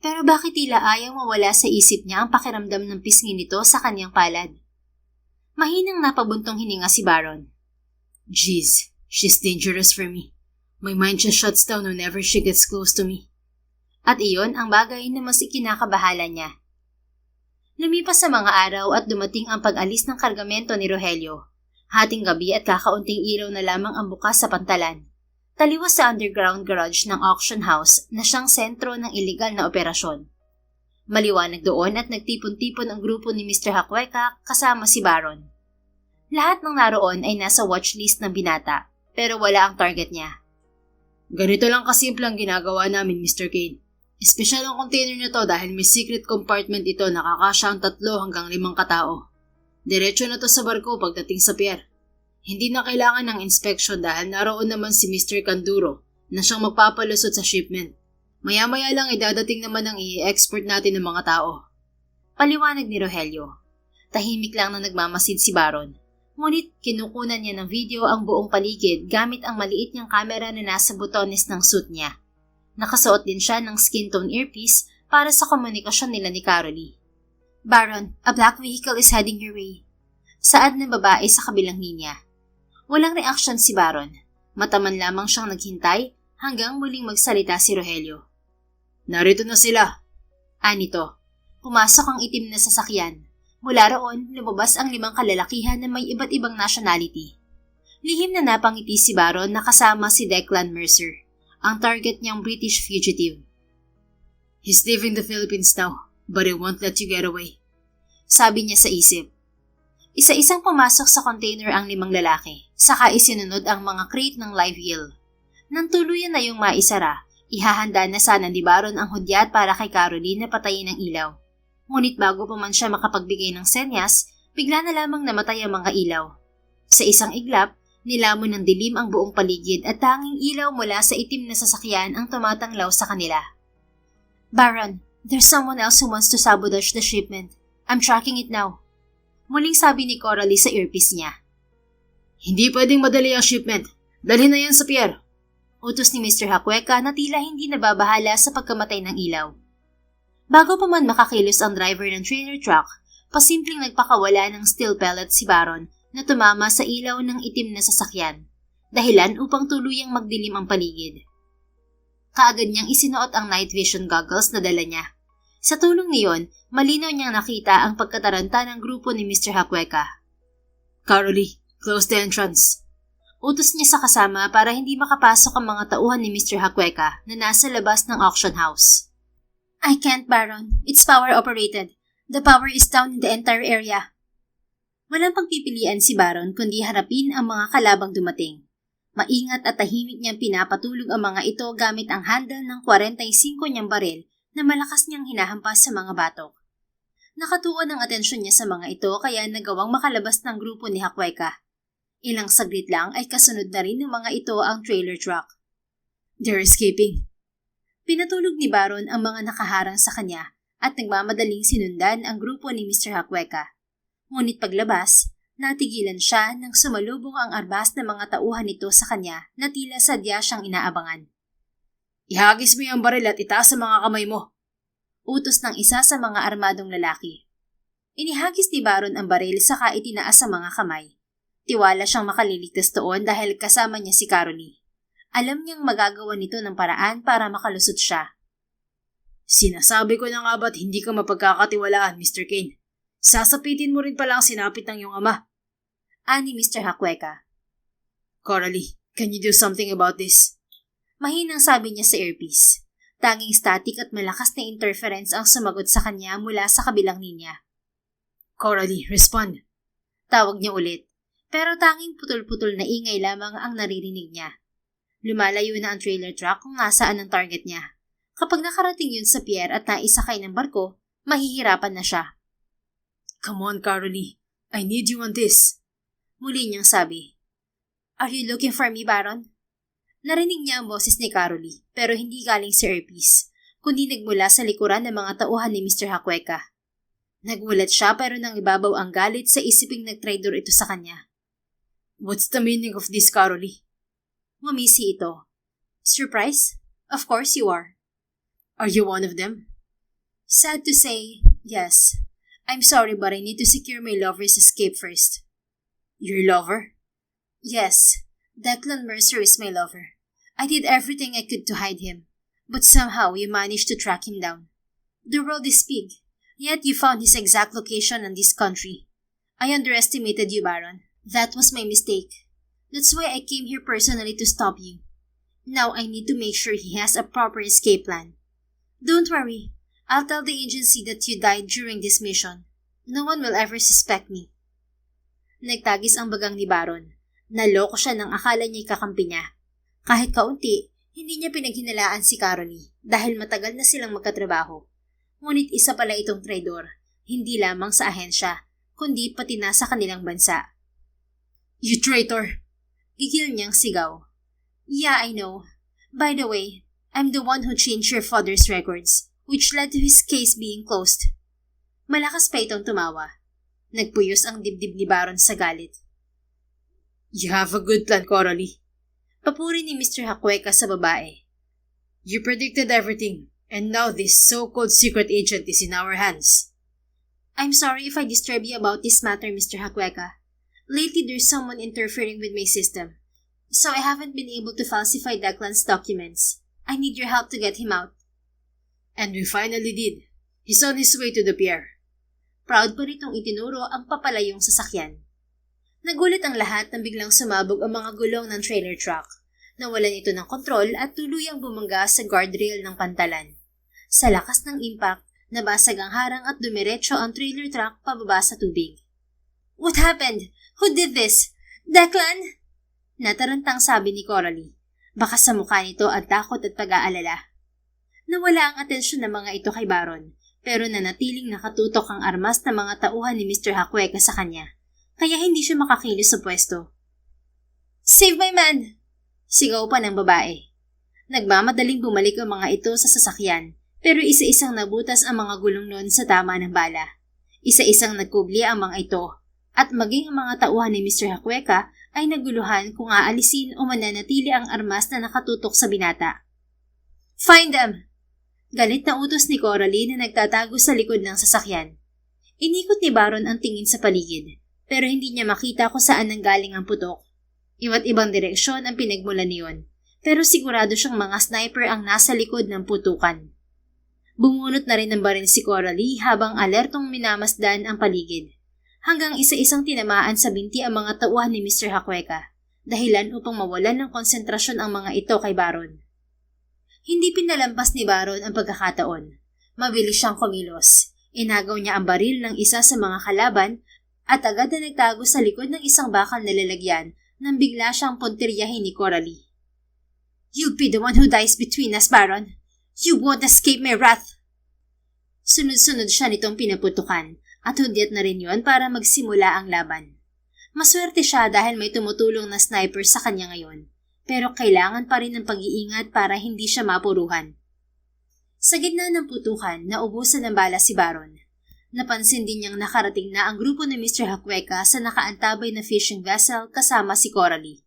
Pero bakit tila ayaw mawala sa isip niya ang pakiramdam ng pisngi nito sa kanyang palad? Mahinang napabuntong hininga si Baron. Jeez, she's dangerous for me. My mind just shuts down whenever she gets close to me. At iyon ang bagay na mas ikinakabahala niya. Lumipas sa mga araw at dumating ang pag-alis ng kargamento ni Rogelio. Hating gabi at kakaunting ilaw na lamang ang bukas sa pantalan. Taliwas sa underground garage ng auction house na siyang sentro ng iligal na operasyon. Maliwanag doon at nagtipon-tipon ang grupo ni Mr. Hakweka kasama si Baron. Lahat ng naroon ay nasa watchlist ng binata, pero wala ang target niya. Ganito lang kasimple ang ginagawa namin, Mr. Kane. Espesyal ang container na to dahil may secret compartment ito na kakasya ang 3 hanggang 5 katao. Diretso na to sa barko pagdating sa pier. Hindi na kailangan ng inspection dahil naroon naman si Mr. Kanduro na siyang magpapalusot sa shipment. Maya-maya lang idadating naman ang i-export natin ng mga tao. Paliwanag ni Rogelio. Tahimik lang na nagmamasid si Baron. Ngunit kinukunan niya ng video ang buong paligid gamit ang maliit niyang kamera na nasa butones ng suit niya. Nakasuot din siya ng skin tone earpiece para sa komunikasyon nila ni Carolee. Baron, a black vehicle is heading your way. Saad ng babae sa kabilang linya. Walang reaksyon si Baron. Mataman lamang siyang naghintay hanggang muling magsalita si Rogelio. Narito na sila. Anito. Pumasok ang itim na sasakyan. Mula roon, lumabas ang 5 kalalakihan na may iba't ibang nationality. Lihim na napangiti si Baron na kasama si Declan Mercer, ang target niyang British fugitive. He's leaving the Philippines now, but he won't let you get away. Sabi niya sa isip. Isa-isang pumasok sa container ang 5 lalaki, saka isinunod ang mga crate ng live eel. Nang tuluyan na yung maisara, ihahanda na sana ni Baron ang hudyat para kay Carolee na patayin ang ilaw. Ngunit bago pa man siya makapagbigay ng senyas, bigla na lamang namatay ang mga ilaw. Sa isang iglap, nilamon ng dilim ang buong paligid at tanging ilaw mula sa itim na sasakyan ang tumatanglaw sa kanila. Baron, there's someone else who wants to sabotage the shipment. I'm tracking it now. Muling sabi ni Coralie sa earpiece niya. Hindi pwedeng madali ang shipment. Dalhin na yan sa pier. Utos ni Mr. Hakweka na tila hindi nababahala sa pagkamatay ng ilaw. Bago pa man makakilos ang driver ng trailer truck, pasimpleng nagpakawala ng steel pellet si Baron na tumama sa ilaw ng itim na sasakyan, dahilan upang tuluyang magdilim ang paligid. Kaagad niyang isinuot ang night vision goggles na dala niya. Sa tulong niyon, malinaw niyang nakita ang pagkataranta ng grupo ni Mr. Hakweka. Coralie, close the entrance. Utos niya sa kasama para hindi makapasok ang mga tauhan ni Mr. Hakweka na nasa labas ng auction house. I can't, Baron. It's power operated. The power is down in the entire area. Walang pagpipilian si Baron kundi harapin ang mga kalabang dumating. Maingat at tahimik niyang pinapatulog ang mga ito gamit ang handle ng 45 niyang baril na malakas niyang hinahampas sa mga batok. Nakatuon ang atensyon niya sa mga ito kaya nagawang makalabas ng grupo ni Hakweka. Ilang saglit lang ay kasunod na rin ng mga ito ang trailer truck. They're escaping. Pinatulog ni Baron ang mga nakaharang sa kanya at nagmamadaling sinundan ang grupo ni Mr. Hakweka. Ngunit paglabas, natigilan siya nang sumalubong ang arbas ng mga tauhan nito sa kanya na tila sadya siyang inaabangan. Ihagis mo yung baril at itaas sa mga kamay mo. Utos ng isa sa mga armadong lalaki. Inihagis ni Baron ang baril saka itinaas sa mga kamay. Tiwala siyang makaliligtas doon dahil kasama niya si Coralie. Alam niyang magagawa nito ng paraan para makalusot siya. Sinasabi ko na nga ba't hindi ka mapagkakatiwalaan, Mr. Kane? Sasapitin mo rin pala ang sinapit ng iyong ama. Ani Mr. Hakweka. Coralie, can you do something about this? Mahinang sabi niya sa earpiece. Tanging static at malakas na interference ang sumagot sa kanya mula sa kabilang linya. Coralie, respond. Tawag niya ulit. Pero tanging putol-putol na ingay lamang ang naririnig niya. Lumalayo na ang trailer truck kung nasaan ang target niya. Kapag nakarating yun sa pier at naisakay ng barko, mahihirapan na siya. Come on, Coralie. I need you on this. Muli niyang sabi. Are you looking for me, Baron? Narinig niya ang boses ni Coralie, pero hindi galing sa earpiece, kundi nagmula sa likuran ng mga tauhan ni Mr. Hakweka. Nagulat siya pero nang ibabaw ang galit sa isiping nagtraidor ito sa kanya. What's the meaning of this, Coralie? Ngumisi ito. Surprise? Of course you are. Are you one of them? Sad to say, yes. I'm sorry but I need to secure my lover's escape first. Your lover? Yes. Declan Mercer is my lover. I did everything I could to hide him, but somehow you managed to track him down. The world is big, yet you found his exact location in this country. I underestimated you, Baron. That was my mistake. That's why I came here personally to stop you. Now I need to make sure he has a proper escape plan. Don't worry. I'll tell the agency that you died during this mission. No one will ever suspect me. Nagtagis ang bagang ni Baron. Naloko siya nang akala niya'y kakampi niya. Kahit kaunti, hindi niya pinaghinalaan si Coralie dahil matagal na silang magkatrabaho. Ngunit isa pala itong traidor, hindi lamang sa ahensya, kundi pati na sa kanilang bansa. You traitor! Gigil niyang sigaw. Yeah, I know. By the way, I'm the one who changed your father's records, which led to his case being closed. Malakas pa itong tumawa. Nagpuyos ang dibdib ni Baron sa galit. You have a good plan, Coralie. Papuri ni Mr. Hakweka sa babae. You predicted everything, and now this so-called secret agent is in our hands. I'm sorry if I disturb you about this matter, Mr. Hakweka. Lately, there's someone interfering with my system, so I haven't been able to falsify Declan's documents. I need your help to get him out. And we finally did. He's on his way to the pier. Proud pa nitong itinuro ang papalayong sasakyan. Nagulat ang lahat nang biglang sumabog ang mga gulong ng trailer truck. Nawalan ito ng kontrol at tuluyang bumangga sa guardrail ng pantalan. Sa lakas ng impact, nabasag ang harang at dumiretso ang trailer truck pababa sa tubig. What happened? Who did this? Declan? Natarantang sabi ni Coralie. Baka sa mukha nito ang takot at pag-aalala. Nawala ang atensyon ng mga ito kay Baron, pero nanatiling nakatutok ang armas na mga tauhan ni Mr. Hakweka sa kanya, kaya hindi siya makakilos sa pwesto. "Save my man!" Sigaw pa ng babae. Nagmamadaling bumalik ang mga ito sa sasakyan, pero isa-isang nabutas ang mga gulong noon sa tama ng bala. Isa-isang nagkubli ang mga ito, at maging ang mga tauhan ni Mr. Hakweka ay naguluhan kung aalisin o mananatili ang armas na nakatutok sa binata. "Find them!" Galit na utos ni Coralie na nagtatago sa likod ng sasakyan. Inikot ni Baron ang tingin sa paligid, pero hindi niya makita kung saan nanggaling ang putok. Iba't ibang direksyon ang pinagmulan niyon, pero sigurado siyang mga sniper ang nasa likod ng putukan. Bumunot na rin ng baril si Coralie habang alertong minamasdan ang paligid, hanggang isa-isang tinamaan sa binti ang mga tauhan ni Mr. Hakweka, dahilan upang mawalan ng konsentrasyon ang mga ito kay Baron. Hindi pinalampas ni Baron ang pagkakataon. Mabilis siyang kumilos. Inagaw niya ang baril ng isa sa mga kalaban at agad na nagtago sa likod ng isang bakal na lalagyan nang bigla siyang puntiryahin ni Coralie. "You'll be the one who dies between us, Baron. You won't escape my wrath." Sunod-sunod siya nitong pinaputukan at hudyat na rin yon para magsimula ang laban. Maswerte siya dahil may tumutulong na sniper sa kanya ngayon, pero kailangan pa rin ng pag-iingat para hindi siya mapuruhan. Sa gitna ng putukan, naubusan ng bala si Baron. Napansin din niyang nakarating na ang grupo ni Mr. Hakweka sa nakaantabay na fishing vessel kasama si Coralie.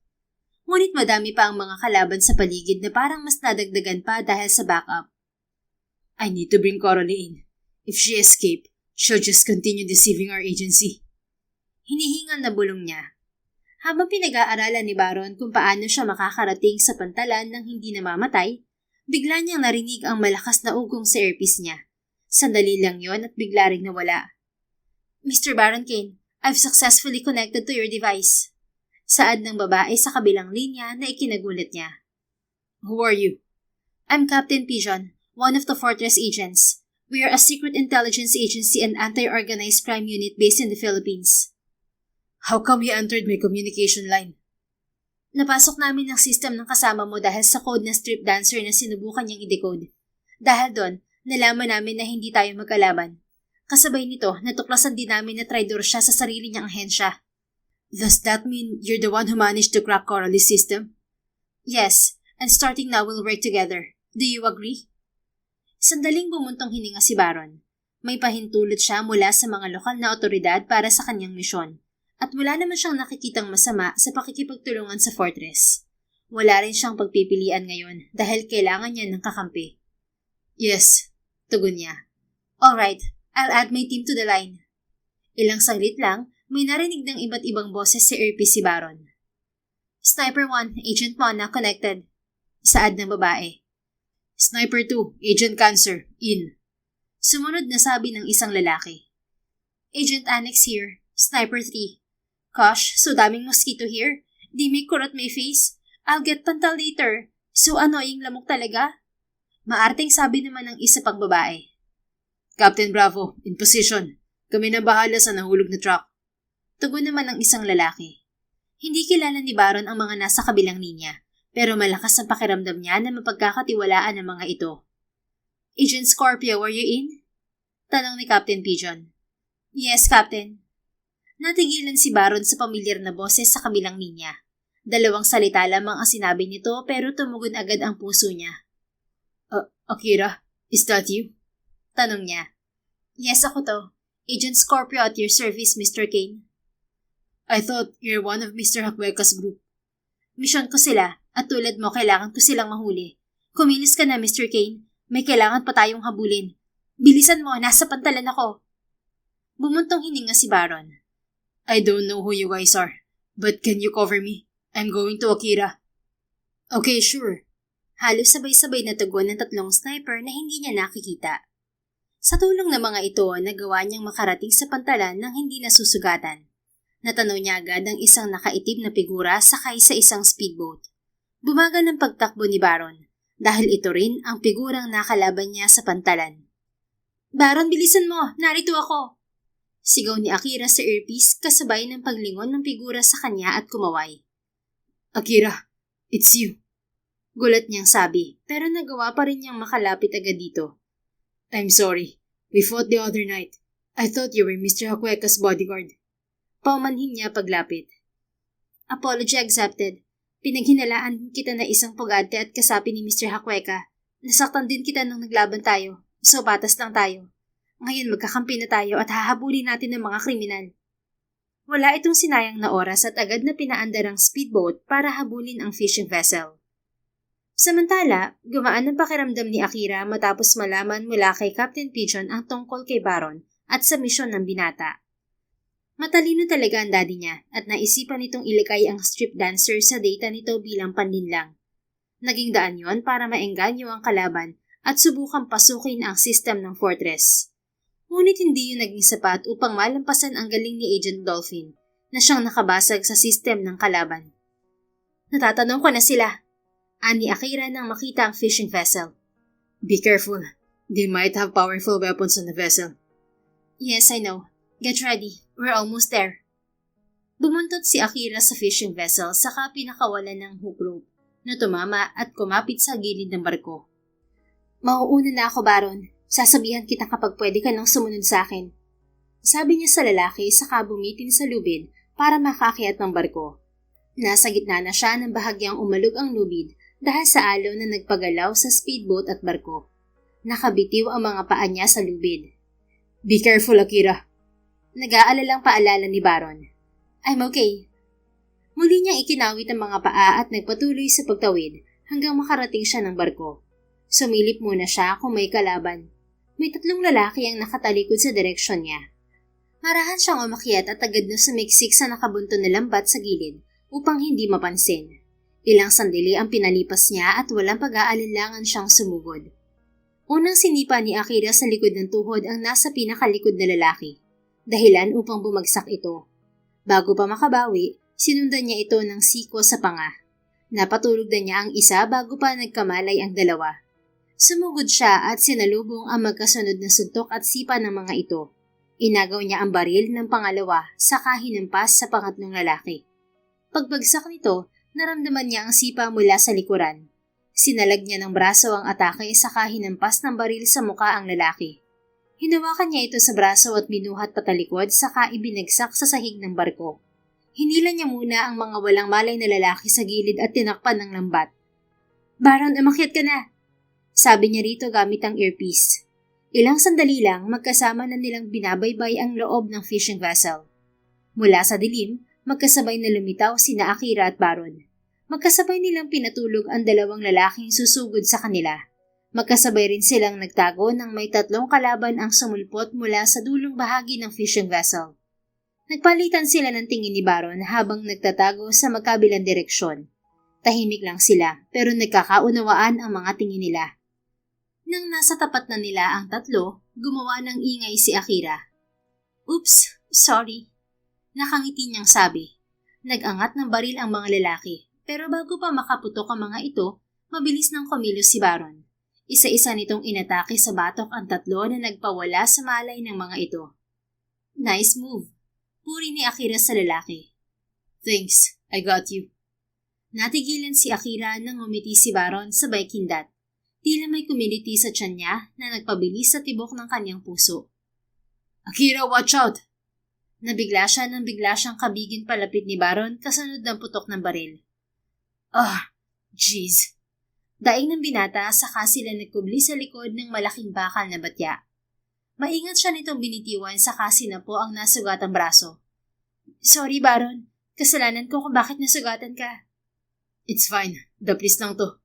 Ngunit madami pa ang mga kalaban sa paligid na parang mas nadagdagan pa dahil sa backup. "I need to bring Coralie in. If she escape, she'll just continue deceiving our agency." Hinihingal na bulong niya. Habang pinag-aaralan ni Baron kung paano siya makakarating sa pantalan nang hindi namamatay, bigla niyang narinig ang malakas na ugong sa earpiece niya. Sandali lang yon at bigla ring nawala. "Mr. Baron Kane, I've successfully connected to your device." Saad ng babae sa kabilang linya na ikinagulat niya. "Who are you?" "I'm Captain Pigeon, one of the Fortress agents. We are a secret intelligence agency and anti-organized crime unit based in the Philippines." "How come you entered my communication line?" "Napasok namin ang system ng kasama mo dahil sa code na strip dancer na sinubukan niyang i-decode. Dahil doon, nalaman namin na hindi tayo magkalaban. Kasabay nito, natuklasan din namin na traidor siya sa sarili niyang ahensya." "Does that mean you're the one who managed to crack Coralie's system?" "Yes, and starting now we'll work together. Do you agree?" Sandaling bumuntong hininga si Baron. May pahintulot siya mula sa mga lokal na otoridad para sa kanyang misyon, at wala naman siyang nakikitang masama sa pakikipagtulungan sa Fortress. Wala rin siyang pagpipilian ngayon dahil kailangan niya ng kakampi. "Yes," tugon niya. "Alright, I'll add my team to the line." Ilang saglit lang, may narinig ng iba't ibang boses sa earpiece si Baron. "Sniper 1, Agent Mona, connected." Saad ng babae. "Sniper 2, Agent Cancer, in." Sumunod na sabi ng isang lalaki. "Agent Annex here, Sniper 3. Gosh, so daming mosquito here. Di may kurot may face. I'll get pantal later. So annoying lamok talaga." Maarteng sabi naman ng isa pang babae. "Captain Bravo, in position. Kami na bahala sa nahulog na truck." Tugon naman ng isang lalaki. Hindi kilala ni Baron ang mga nasa kabilang linya, pero malakas ang pakiramdam niya na mapagkakatiwalaan ang mga ito. "Agent Scorpio, are you in?" Tanong ni Captain Pigeon. "Yes, Captain." Natigilan si Baron sa pamilyar na boses sa kabilang linya. Dalawang salita lamang ang sinabi nito pero tumugon agad ang puso niya. Akira, is that you?" Tanong niya. "Yes, ako to. Agent Scorpio at your service, Mr. Kane." "I thought you're one of Mr. Hakweka's group." "Misyon ko sila, at tulad mo kailangan ko silang mahuli. Kumilos ka na, Mr. Kane. May kailangan pa tayong habulin. Bilisan mo, nasa pantalan ako." Bumuntong hininga si Baron. "I don't know who you guys are, but can you cover me? I'm going to Akira." "Okay, sure." Halos sabay-sabay na tugon ng tatlong sniper na hindi niya nakikita. Sa tulong ng mga ito, nagawa niyang makarating sa pantalan nang hindi nasusugatan. Natanaw niya agad ang isang nakaitim na figura sakay sa isang speedboat. Bumagal ang pagtakbo ni Baron, dahil ito rin ang figurang nakalaban niya sa pantalan. "Baron, bilisan mo! Narito ako!" Sigaw ni Akira sa earpiece kasabay ng paglingon ng figura sa kanya at kumaway. "Akira, it's you." Gulat niyang sabi, pero nagawa pa rin niyang makalapit agad dito. "I'm sorry, We fought the other night. I thought you were Mr. Hakueka's bodyguard. Paumanhin niya paglapit. Apology accepted. Pinaghinalaan kita na isang pugante at kasapi ni Mr. Hakueka. Nasaktan din kita nung naglaban tayo. So patas lang tayo. Ngayon magkakampi na tayo at hahabulin natin ng mga kriminal. Wala itong sinayang na oras at agad na pinaandar ang speedboat para habulin ang fishing vessel. Samantala, gumaan ang pakiramdam ni Akira matapos malaman mula kay Captain Pigeon ang tungkol kay Baron at sa misyon ng binata. Matalino talaga ang daddy niya at naisipan nitong ilagay ang strip dancer sa data nito bilang panlinlang. Naging daan yon para maengganyo ang kalaban at subukang pasukin ang sistem ng fortress. Ngunit hindi yun naging sapat upang malampasan ang galing ni Agent Dolphin na siyang nakabasag sa sistem ng kalaban. Natatanong ko na sila, ani Akira nang makita ang fishing vessel. Be careful. They might have powerful weapons on the vessel. Yes, I know. Get ready. We're almost there. Bumuntot si Akira sa fishing vessel saka pinakawalan ng hook rope na tumama at kumapit sa gilid ng barko. Mauuna na ako, Baron. Sasabihan kita kapag pwede ka nang sumunod sa akin. Sabi niya sa lalaki saka bumitin sa lubid para makakyat ng barko. Nasa gitna na siya ng bahagyang umalog ang lubid dahil sa alaw na nagpagalaw sa speedboat at barko. Nakabitiw ang mga paa niya sa lubid. Be careful, Akira. Nag-aalalang paalala ni Baron. I'm okay. Muli niyang ikinawit ang mga paa at nagpatuloy sa pagtawid hanggang makarating siya ng barko. Sumilip muna siya kung may kalaban. May 3 lalaki ang nakatalikod sa direksyon niya. Marahan siyang umakyat at agad na sumiksik sa nakabunto na lambat sa gilid upang hindi mapansin. Ilang sandali ang pinalipas niya at walang pag-aalinlangan siyang sumugod. Unang sinipa ni Akira sa likod ng tuhod ang nasa pinakalikod na lalaki. Dahilan upang bumagsak ito. Bago pa makabawi, sinundan niya ito ng siko sa panga. Napatulog na niya ang isa bago pa nagkamalay ang dalawa. Sumugod siya at sinalubong ang magkasunod na suntok at sipa ng mga ito. Inagaw niya ang baril ng pangalawa saka hinampas sa pangatlong lalaki. Pagbagsak nito, naramdaman niya ang sipa mula sa likuran. Sinalag niya ng braso ang atake saka hinampas ng baril sa muka ang lalaki. Hinawakan niya ito sa braso at binuhat patalikod saka ibinagsak sa sahig ng barko. Hinila niya muna ang mga walang malay na lalaki sa gilid at tinakpan ng lambat. Baron, umakyat ka na! Sabi niya rito gamit ang earpiece. Ilang sandali lang magkasama na nilang binabaybay ang loob ng fishing vessel. Mula sa dilim, magkasabay na lumitaw sina Akira at Baron. Magkasabay nilang pinatulog ang 2 lalaking susugod sa kanila. Magkasabay rin silang nagtago nang may 3 kalaban ang sumulpot mula sa dulong bahagi ng fishing vessel. Nagpalitan sila ng tingin ni Baron habang nagtatago sa magkabilang direksyon. Tahimik lang sila pero nagkakaunawaan ang mga tingin nila. Nang nasa tapat na nila ang 3, gumawa ng ingay si Akira. Oops, sorry. Nakangiti niyang sabi. Nag-angat ng baril ang mga lalaki pero bago pa makaputok ang mga ito, mabilis nang kumilos si Baron. Isa-isa nitong inatake sa batok ang 3 na nagpawala sa malay ng mga ito. Nice move. Puri ni Akira sa lalaki. Thanks, I got you. Natigilan si Akira nang umiti si Baron sabay kindat. Tila may kumiliti sa tiyan niya na nagpabilis sa tibok ng kanyang puso. Akira, watch out! Nabigla siya nang bigla siyang kabigin palapit ni Baron kasunod ng putok ng baril. Jeez. Daing ng binata saka sila nagkubli sa likod ng malaking bakal na batya. Maingat siya nitong binitiwan saka sinapo ang nasugatang braso. Sorry, Baron. Kasalanan ko kung bakit nasugatan ka. It's fine. Daplis lang to.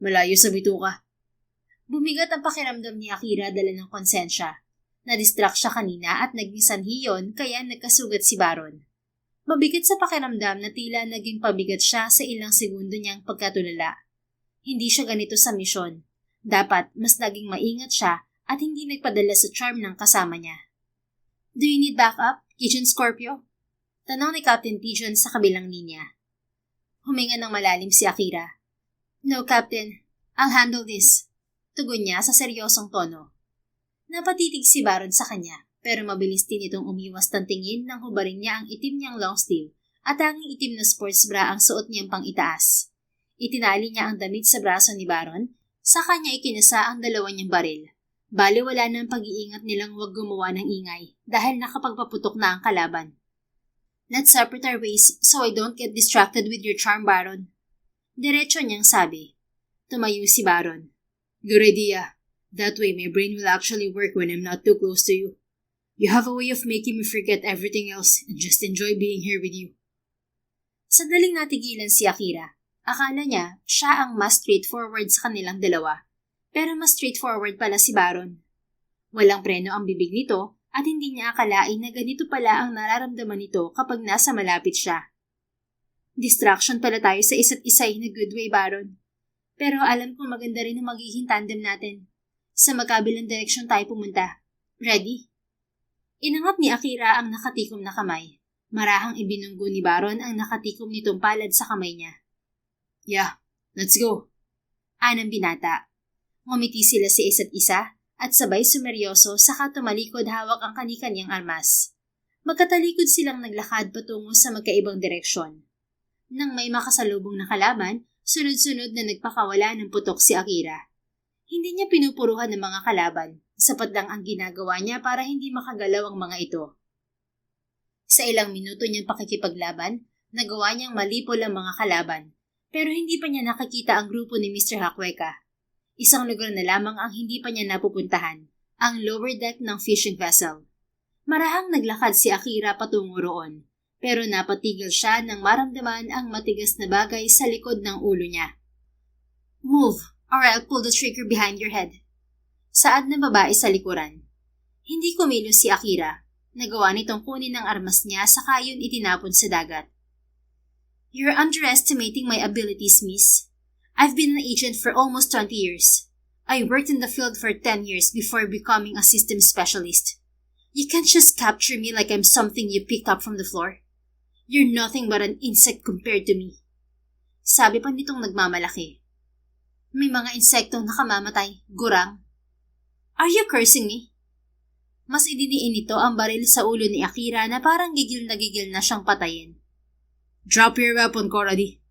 Malayo sa bituka. Bumigat ang pakiramdam ni Akira dala ng konsensya. Na-distract siya kanina at naging sanhi yun kaya nagkasugat si Baron. Mabigat sa pakiramdam na tila naging pabigat siya sa ilang segundo niyang pagkatulala. Hindi siya ganito sa misyon. Dapat mas naging maingat siya at hindi nagpadala sa charm ng kasama niya. Do you need backup, Agent Scorpio? Tanong ni Captain Pigeon sa kabilang linya. Huminga ng malalim si Akira. No, Captain. I'll handle this. Tugon niya sa seryosong tono. Napatitig si Baron sa kanya pero mabilis din itong umiwas ng tingin nang hubarin niya ang itim niyang long sleeve at tanging itim na sports bra ang suot niyang pang itaas. Itinali niya ang damit sa braso ni Baron, sa kanya ikinasa ang 2 niyang baril. Baliwala na ang pag-iingat nilang huwag gumawa ng ingay dahil nakapagpaputok na ang kalaban. Let's separate our ways so I don't get distracted with your charm, Baron. Diretso niyang sabi. Tumayo si Baron. Good idea. That way my brain will actually work when I'm not too close to you. You have a way of making me forget everything else and just enjoy being here with you. Sandaling natigilan si Akira. Akala niya siya ang mas straightforward sa kanilang dalawa. Pero mas straightforward pala si Baron. Walang preno ang bibig nito at hindi niya akalain na ganito pala ang nararamdaman nito kapag nasa malapit siya. Distraction pala tayo sa isa't isa in a good way, Baron. Pero alam kong maganda rin ang magiging tandem natin. Sa magkabilang direksyon tayo pumunta. Ready? Inangat ni Akira ang nakatikom na kamay. Marahang ibinunggo ni Baron ang nakatikom nitong palad sa kamay niya. Yeah, let's go. Anang binata. Ngumiti sila sa isa't isa at sabay sumeryoso saka tumalikod hawak ang kani-kanyang armas. Magkatalikod silang naglakad patungo sa magkaibang direksyon. Nang may makasalubong na kalaban, sunod-sunod na nagpakawala ng putok si Akira. Hindi niya pinupuruhan ng mga kalaban, sapat lang ang ginagawa niya para hindi makagalaw ang mga ito. Sa ilang minuto niyang pakikipaglaban, nagawa niyang malipol ang mga kalaban, pero hindi pa niya nakikita ang grupo ni Mr. Hakweka. Isang lugar na lamang ang hindi pa niya napupuntahan, ang lower deck ng fishing vessel. Marahang naglakad si Akira patungo roon, pero napatigil siya nang maramdaman ang matigas na bagay sa likod ng ulo niya. Move, or I'll pull the trigger behind your head. Saad ng babae sa likuran. Hindi kumilos si Akira. Nagawa nitong kunin ang armas niya saka yun itinapon sa dagat. You're underestimating my abilities, miss. I've been an agent for almost 20 years. I worked in the field for 10 years before becoming a systems specialist. You can't just capture me like I'm something you picked up from the floor. You're nothing but an insect compared to me. Sabi pa nitong nagmamalaki. May mga insektong nakamamatay, gurang. Are you cursing me? Mas idiniin nito ang baril sa ulo ni Akira na parang gigil na siyang patayin. Drop your weapon, Coralie.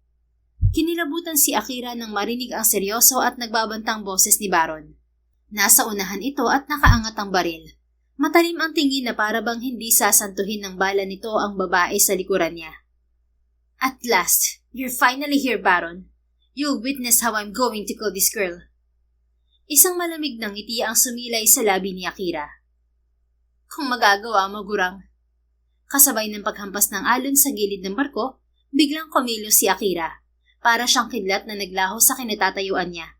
Kinilabutan si Akira nang marinig ang seryoso at nagbabantang boses ni Baron. Nasa unahan ito at nakaangat ang baril. Matalim ang tingin na para bang hindi sasantuhin ng bala nito ang babae sa likuran niya. At last, you're finally here, Baron. You'll witness how I'm going to kill this girl. Isang malamig na ngiti ang sumilay sa labi ni Akira. Kung magagawa mo, gurang. Kasabay ng paghampas ng alon sa gilid ng barko, biglang kumilos si Akira. Para siyang kidlat na naglaho sa kinatatayuan niya.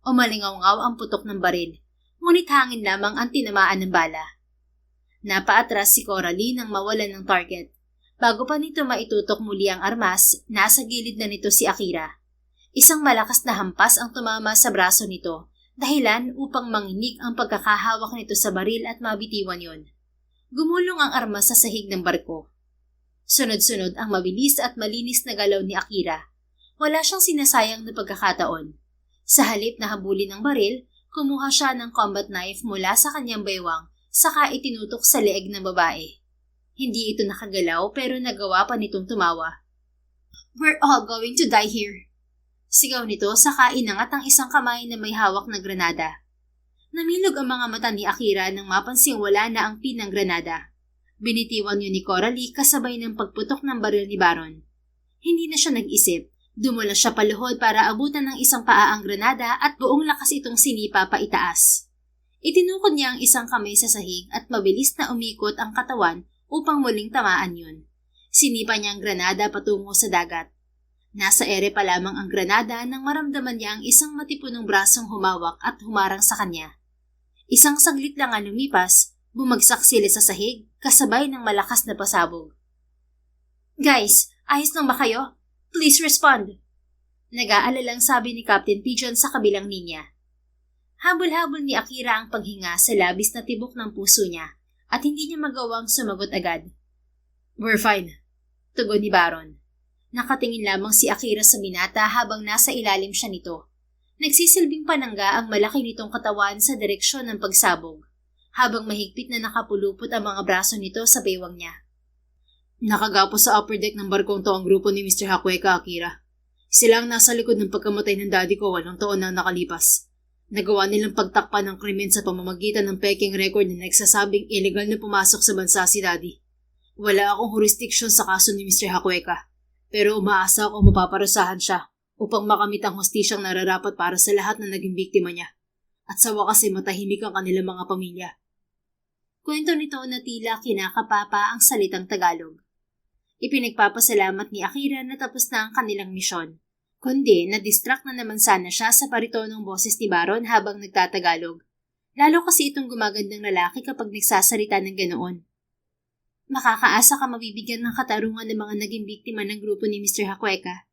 Umalingaw-ngaw ang putok ng baril, ngunit hangin lamang ang tinamaan ng bala. Napaatras si Coralie nang mawalan ng target. Bago pa nito maitutok muli ang armas, nasa gilid na nito si Akira. Isang malakas na hampas ang tumama sa braso nito, dahilan upang manginig ang pagkakahawak nito sa baril at mabitiwan yon. Gumulong ang armas sa sahig ng barko. Sunod-sunod ang mabilis at malinis na galaw ni Akira. Wala siyang sinasayang na pagkakataon. Sa halip na habulin ng baril, kumuha siya ng combat knife mula sa kanyang baywang saka itinutok sa leeg ng babae. Hindi ito nakagalaw pero nagawa pa nitong tumawa. We're all going to die here. Sigaw nito saka inangat ang isang kamay na may hawak na granada. Namilog ang mga mata ni Akira nang mapansing wala na ang pin ng granada. Binitiwan yun ni Coralie kasabay ng pagputok ng baril ni Baron. Hindi na siya nag-isip. Dumula siya paluhod para abutan ng isang paa ang granada at buong lakas itong sinipa pa itaas. Itinukod niya ang isang kamay sa sahig at mabilis na umikot ang katawan upang muling tamaan yun. Sinipa niya ang granada patungo sa dagat. Nasa ere pa lamang ang granada nang maramdaman niya ang isang matipunong brasong humawak at humarang sa kanya. Isang saglit lang ang lumipas, bumagsak sila sa sahig kasabay ng malakas na pasabog. Guys, ayos lang ba kayo? Please respond. Nag-aalalang sabi ni Captain Pigeon sa kabilang linya. Habol-habol ni Akira ang paghinga sa labis na tibok ng puso niya at hindi niya magawang sumagot agad. We're fine. Tugon ni Baron. Nakatingin lamang si Akira sa binata habang nasa ilalim siya nito. Nagsisilbing panangga ang malaki nitong katawan sa direksyon ng pagsabog, habang mahigpit na nakapulupot ang mga braso nito sa baywang niya. Nakagapo sa upper deck ng barkong to ang grupo ni Mr. Hakweka, Akira. Sila ang nasa likod ng pagkamatay ng daddy ko 8 taon na nakalipas. Nagawa nilang pagtakpan ng krimen sa pamamagitan ng peking record na nagsasabing illegal na pumasok sa bansa si Daddy. Wala akong jurisdiction sa kaso ni Mr. Hakweka, pero umaasa ako mapaparusahan siya upang makamit ang hostisyang nararapat para sa lahat na naging biktima niya. At sa wakas ay matahimik ang kanilang mga pamilya. Kwento nito na tila kinakapapa ang salitang Tagalog. Ipinagpapasalamat ni Akira na tapos na ang kanilang misyon. Kundi, na-distract na naman sana siya sa paritonong boses ni Baron habang nagtatagalog. Lalo kasi itong gumagandang lalaki kapag nagsasalita ng ganoon. Makakaasa ka mabibigyan ng katarungan ng mga naging biktima ng grupo ni Mr. Hakweka.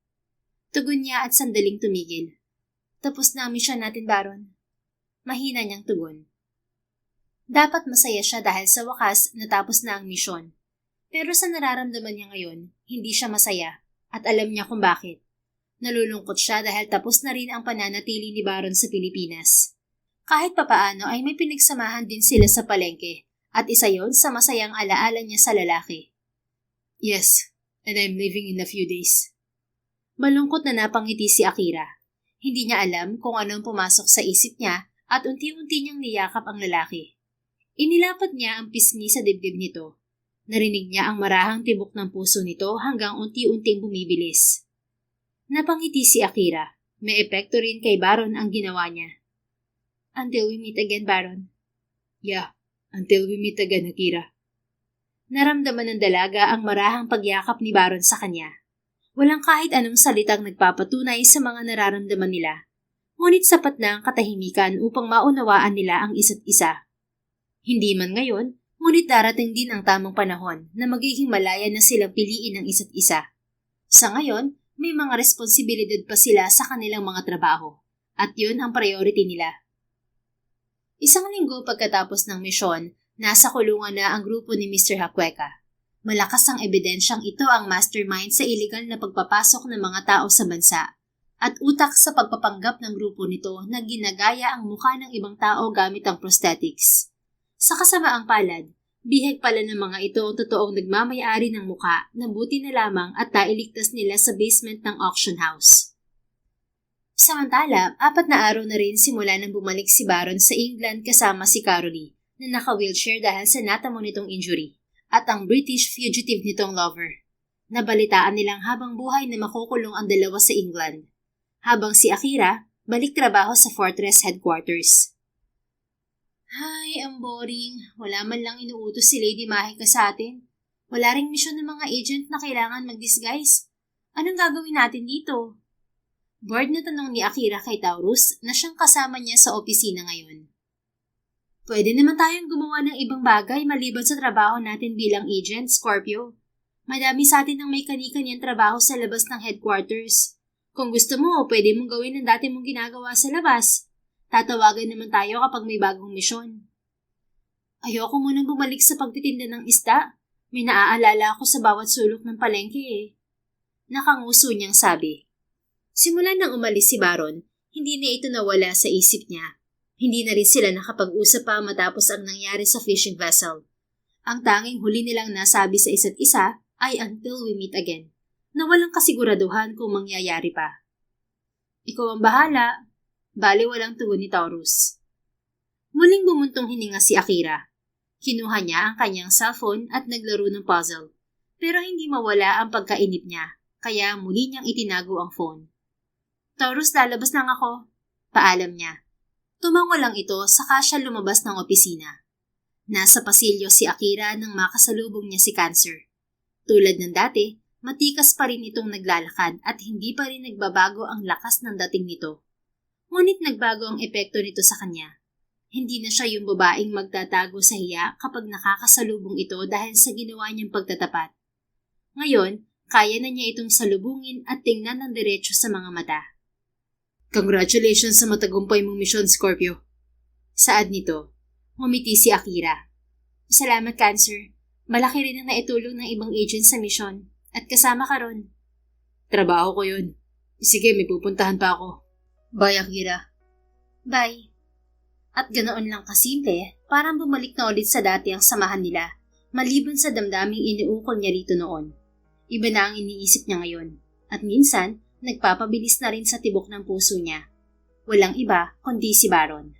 Tugon niya at sandaling tumigil. Tapos na ang misyon natin, Baron. Mahina niyang tugon. Dapat masaya siya dahil sa wakas natapos na ang misyon. Pero sa nararamdaman niya ngayon, hindi siya masaya at alam niya kung bakit. Nalulungkot siya dahil tapos na rin ang pananatili ni Baron sa Pilipinas. Kahit papaano ay may pinagsamahan din sila sa palengke at isa yon sa masayang alaala niya sa lalaki. Yes, and I'm leaving in a few days. Malungkot na napangiti si Akira. Hindi niya alam kung anong pumasok sa isip niya at unti-unti niyang niyakap ang lalaki. Inilapat niya ang pisngi sa dibdib nito. Narinig niya ang marahang tibok ng puso nito hanggang unti-unting bumibilis. Napangiti si Akira. May epekto rin kay Baron ang ginawa niya. Until we meet again, Baron. Yeah, until we meet again, Akira. Naramdaman ng dalaga ang marahang pagyakap ni Baron sa kanya. Walang kahit anong salitang nagpapatunay sa mga nararamdaman nila. Ngunit sapat na ang katahimikan upang maunawaan nila ang isa't isa. Hindi man ngayon, ngunit darating din ang tamang panahon na magiging malaya na silang piliin ang isa't isa. Sa ngayon, may mga responsibilidad pa sila sa kanilang mga trabaho, at yun ang priority nila. Isang linggo pagkatapos ng misyon, nasa kulungan na ang grupo ni Mr. Hakweka. Malakas ang ebidensyang ito ang mastermind sa iligal na pagpapasok ng mga tao sa bansa, at utak sa pagpapanggap ng grupo nito na ginagaya ang mukha ng ibang tao gamit ang prosthetics. Sa kasamaang palad, bihag pala ng mga ito ang totoong nagmamayari ng muka na buti na lamang at nailigtas nila sa basement ng auction house. Samantala, 4 na araw na rin simula nang bumalik si Baron sa England kasama si Carolee na naka-wheelchair dahil sa natamo nitong injury at ang British fugitive nitong lover. Nabalitaan nilang habang buhay na makukulong ang dalawa sa England. Habang si Akira, balik trabaho sa Fortress Headquarters. Ay, ang boring. Wala man lang inuutos si Lady Mahika sa atin. Wala ring misyon ng mga agent na kailangan mag-disguise. Anong gagawin natin dito? Bored na tanong ni Akira kay Taurus na siyang kasama niya sa opisina ngayon. Pwede naman tayong gumawa ng ibang bagay maliban sa trabaho natin bilang agent, Scorpio. Madami sa atin ang may kani-kaniyang trabaho sa labas ng headquarters. Kung gusto mo, pwede mong gawin ang dati mong ginagawa sa labas. Tatawagan naman tayo kapag may bagong misyon. Ayoko munang bumalik sa pagtitinda ng isda. May naaalala ako sa bawat sulok ng palengke eh. Nakanguso niyang sabi. Simula nang umalis si Baron, hindi na ito nawala sa isip niya. Hindi na rin sila nakapag-usap pa matapos ang nangyari sa fishing vessel. Ang tanging huli nilang nasabi sa isa't isa ay until we meet again, na walang kasiguraduhan kung mangyayari pa. Ikaw ang bahala. Bali walang tugon ni Taurus. Muling bumuntong hininga si Akira. Kinuha niya ang kanyang cellphone at naglaro ng puzzle. Pero hindi mawala ang pagkainip niya, kaya muli niyang itinago ang phone. Taurus, lalabas lang ako. Paalam niya. Tumango lang ito saka siya lumabas ng opisina. Nasa pasilyo si Akira nang makasalubong niya si Cancer. Tulad ng dati, matikas pa rin itong naglalakad at hindi pa rin nagbabago ang lakas ng dating nito. Ngunit nagbago ang epekto nito sa kanya. Hindi na siya yung babaeng magtatago sa hiya kapag nakakasalubong ito dahil sa ginawa niyang pagtatapat. Ngayon, kaya na niya itong salubungin at tingnan ng diretso sa mga mata. Congratulations sa matagumpay mong misyon, Scorpio. Saad nito, ngumiti si Akira. Salamat, Cancer. Malaki rin ang naitulong ng ibang agent sa misyon at kasama ka ron. Trabaho ko yun. Sige, may pupuntahan pa ako. Bye, Akira. Bye. At ganoon lang kasimple, parang bumalik na ulit sa dati ang samahan nila, maliban sa damdaming iniukol niya rito noon. Iba na ang iniisip niya ngayon, at minsan, nagpapabilis na rin sa tibok ng puso niya. Walang iba kundi si Baron.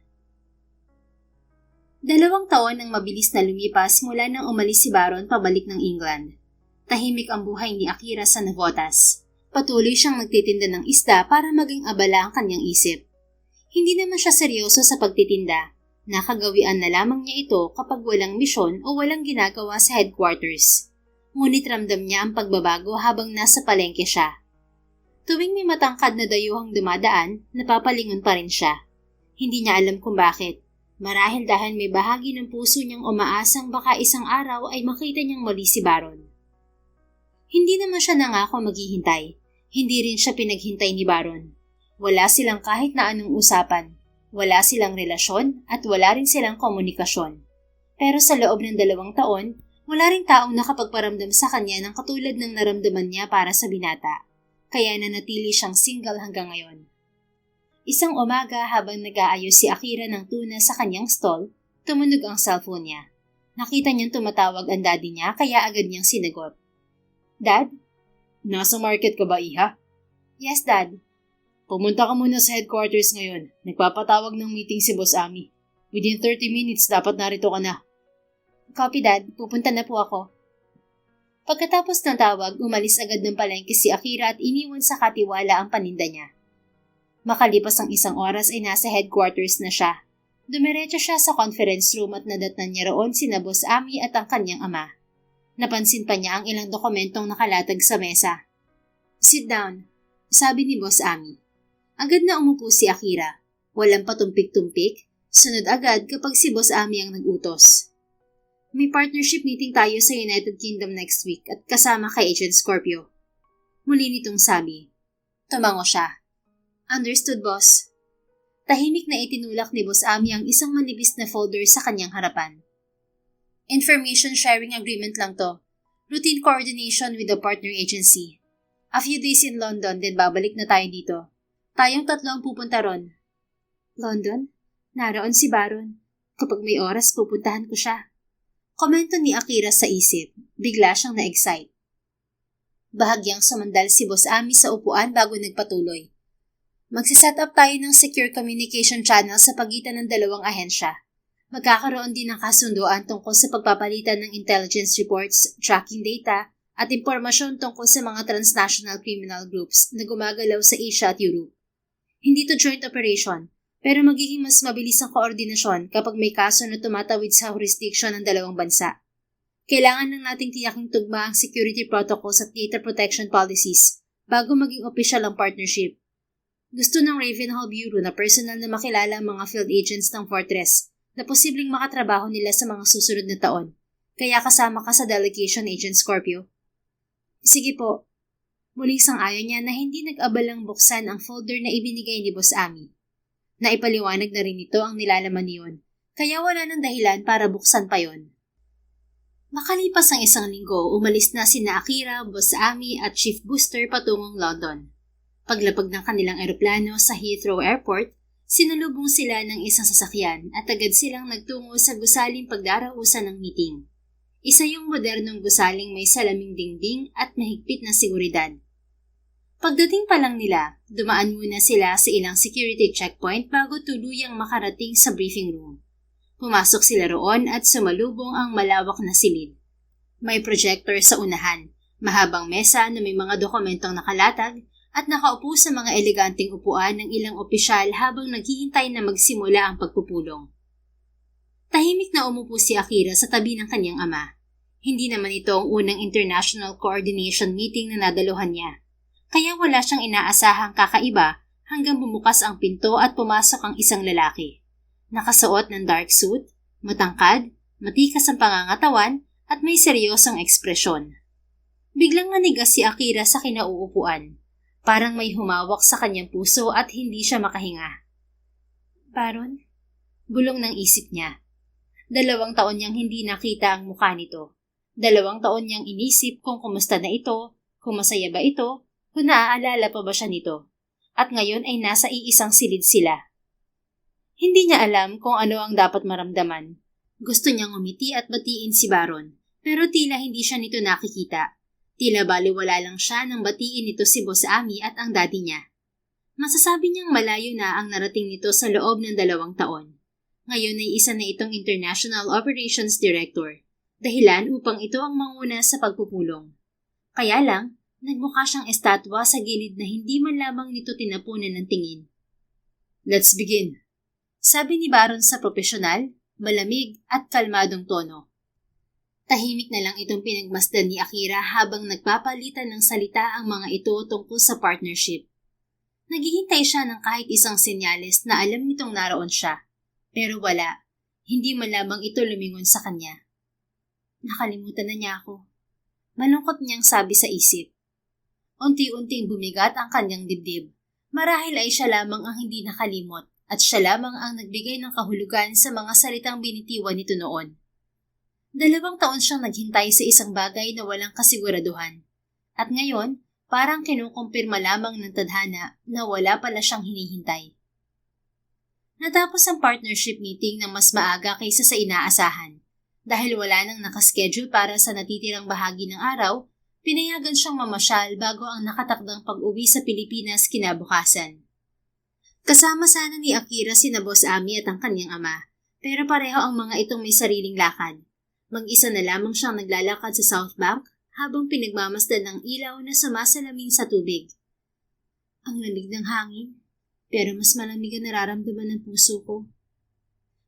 2 taon ang mabilis na lumipas mula nang umalis si Baron pabalik ng England. Tahimik ang buhay ni Akira sa Navotas. Patuloy siyang nagtitinda ng isda para maging abala ang kanyang isip. Hindi naman siya seryoso sa pagtitinda. Nakagawian na lamang niya ito kapag walang misyon o walang ginagawa sa headquarters. Ngunit ramdam niya ang pagbabago habang nasa palengke siya. Tuwing may matangkad na dayuhang dumadaan, napapalingon pa rin siya. Hindi niya alam kung bakit. Marahil dahil may bahagi ng puso niyang umaasang baka isang araw ay makita niyang muli si Baron. Hindi naman siya nangako maghihintay. Hindi rin siya pinaghintay ni Baron. Wala silang kahit na anong usapan. Wala silang relasyon at wala rin silang komunikasyon. Pero sa loob ng 2 taon, wala ring taong nakapagparamdam sa kanya ng katulad ng naramdaman niya para sa binata. Kaya nanatili siyang single hanggang ngayon. Isang umaga habang nag-aayos si Akira ng tuna sa kanyang stall, tumunog ang cellphone niya. Nakita niyang tumatawag ang daddy niya kaya agad niyang sinagot. Dad? Nasa market ka ba, Iha? Yes, Dad. Pumunta ka muna sa headquarters ngayon. Nagpapatawag ng meeting si Boss Ami. Within 30 minutes dapat narito ka na. Copy, Dad. Pupunta na po ako. Pagkatapos ng tawag, umalis agad ng palengke si Akira at iniwan sa katiwala ang paninda niya. Makalipas ang 1 oras ay nasa headquarters na siya. Dumiretso siya sa conference room at nadatnan niya roon sina Boss Ami at ang kanyang ama. Napansin pa niya ang ilang dokumentong nakalatag sa mesa. Sit down, sabi ni Boss Ami. Agad na umupo si Akira. Walang patumpik-tumpik, sunod agad kapag si Boss Ami ang nag-utos. May partnership meeting tayo sa United Kingdom next week at kasama kay Agent Scorpio. Muli nitong sabi. Tumango siya. Understood, boss. Tahimik na itinulak ni Boss Ami ang isang manipis na folder sa kanyang harapan. Information sharing agreement lang to. Routine coordination with the partner agency. A few days in London, then babalik na tayo dito. Tayong 3 ang pupunta ron. London? Naroon si Baron. Kapag may oras, pupuntahan ko siya. Komento ni Akira sa isip. Bigla siyang na-excite. Bahagyang sumandal si Boss Ami sa upuan bago nagpatuloy. Magsiset up tayo ng secure communication channel sa pagitan ng 2 ahensya. Magkakaroon din ng kasunduan tungkol sa pagpapalitan ng intelligence reports, tracking data, at impormasyon tungkol sa mga transnational criminal groups na gumagalaw sa Asia at Europe. Hindi to joint operation, pero magiging mas mabilis ang koordinasyon kapag may kaso na tumatawid sa jurisdiction ng 2 bansa. Kailangan lang nating tiyaking tugma ang security protocols at data protection policies bago maging opisyal ang partnership. Gusto ng Ravenhall Bureau na personal na makilala ang mga field agents ng Fortress na posibleng makatrabaho nila sa mga susunod na taon. Kaya kasama ka sa delegation, Agent Scorpio. Sige po. Muling sang-ayon niya na hindi nag-abalang buksan ang folder na ibinigay ni Boss Ami. Naipaliwanag na rin ito ang nilalaman niyon, kaya wala nang dahilan para buksan pa yon. Makalipas ang 1 linggo, umalis na sina Akira, Boss Ami at Chief Booster patungong London. Paglapag ng kanilang eroplano sa Heathrow Airport, sinalubong sila ng isang sasakyan at agad silang nagtungo sa gusaling pagdarausan ng meeting. Isa yung modernong gusaling may salaming dingding at mahigpit na seguridad. Pagdating pa lang nila, dumaan muna sila sa ilang security checkpoint bago tuluyang makarating sa briefing room. Pumasok sila roon at sumalubong ang malawak na silid. May projector sa unahan, mahabang mesa na may mga dokumentong nakalatag, at nakaupo sa mga eleganteng upuan ng ilang opisyal habang naghihintay na magsimula ang pagpupulong. Tahimik na umupo si Akira sa tabi ng kanyang ama. Hindi naman ito ang unang international coordination meeting na nadaluhan niya. Kaya wala siyang inaasahang kakaiba hanggang bumukas ang pinto at pumasok ang isang lalaki. Nakasuot ng dark suit, matangkad, matikas ang pangangatawan at may seryosong ekspresyon. Biglang nanigas si Akira sa kinauupuan. Parang may humawak sa kanyang puso at hindi siya makahinga. Baron? Bulong ng isip niya. 2 taon niyang hindi nakita ang mukha nito. 2 taon niyang inisip kung kumusta na ito, kung masaya ba ito, kung naaalala pa ba siya nito. At ngayon ay nasa iisang silid sila. Hindi niya alam kung ano ang dapat maramdaman. Gusto niyang umiti at batiin si Baron, pero tila hindi siya nito nakikita. Tila baliwala lang siya nang batiin nito si Boss Ami at ang daddy niya. Masasabi niyang malayo na ang narating nito sa loob ng 2 taon. Ngayon ay isa na itong International Operations Director, dahilan upang ito ang manguna sa pagpupulong. Kaya lang, nagmukha siyang estatwa sa gilid na hindi man lamang nito tinapunan ng tingin. Let's begin, sabi ni Baron sa propesyonal, malamig at kalmadong tono. Tahimik na lang itong pinagmasdan ni Akira habang nagpapalitan ng salita ang mga ito tungkol sa partnership. Naghihintay siya ng kahit isang senyales na alam nitong naroon siya. Pero wala, hindi man lamang ito lumingon sa kanya. Nakalimutan na niya ako. Malungkot niyang sabi sa isip. Unti-unting bumigat ang kanyang dibdib. Marahil ay siya lamang ang hindi nakalimot at siya lamang ang nagbigay ng kahulugan sa mga salitang binitiwan nito noon. 2 taon siyang naghintay sa isang bagay na walang kasiguraduhan. At ngayon, parang kinukumpirma lamang ng tadhana na wala pala siyang hinihintay. Natapos ang partnership meeting ng mas maaga kaysa sa inaasahan. Dahil wala nang nakaschedule para sa natitirang bahagi ng araw, pinayagan siyang mamasyal bago ang nakatakdang pag-uwi sa Pilipinas kinabukasan. Kasama sana ni Akira sina Boss Ami at ang kanyang ama, pero pareho ang mga itong may sariling lakad. Mag-isa na lamang siyang naglalakad sa South Bank habang pinagmamasdan ng ilaw na sumasalamin sa tubig. Ang lamig ng hangin, pero mas malamig ang nararamdaman ng puso ko.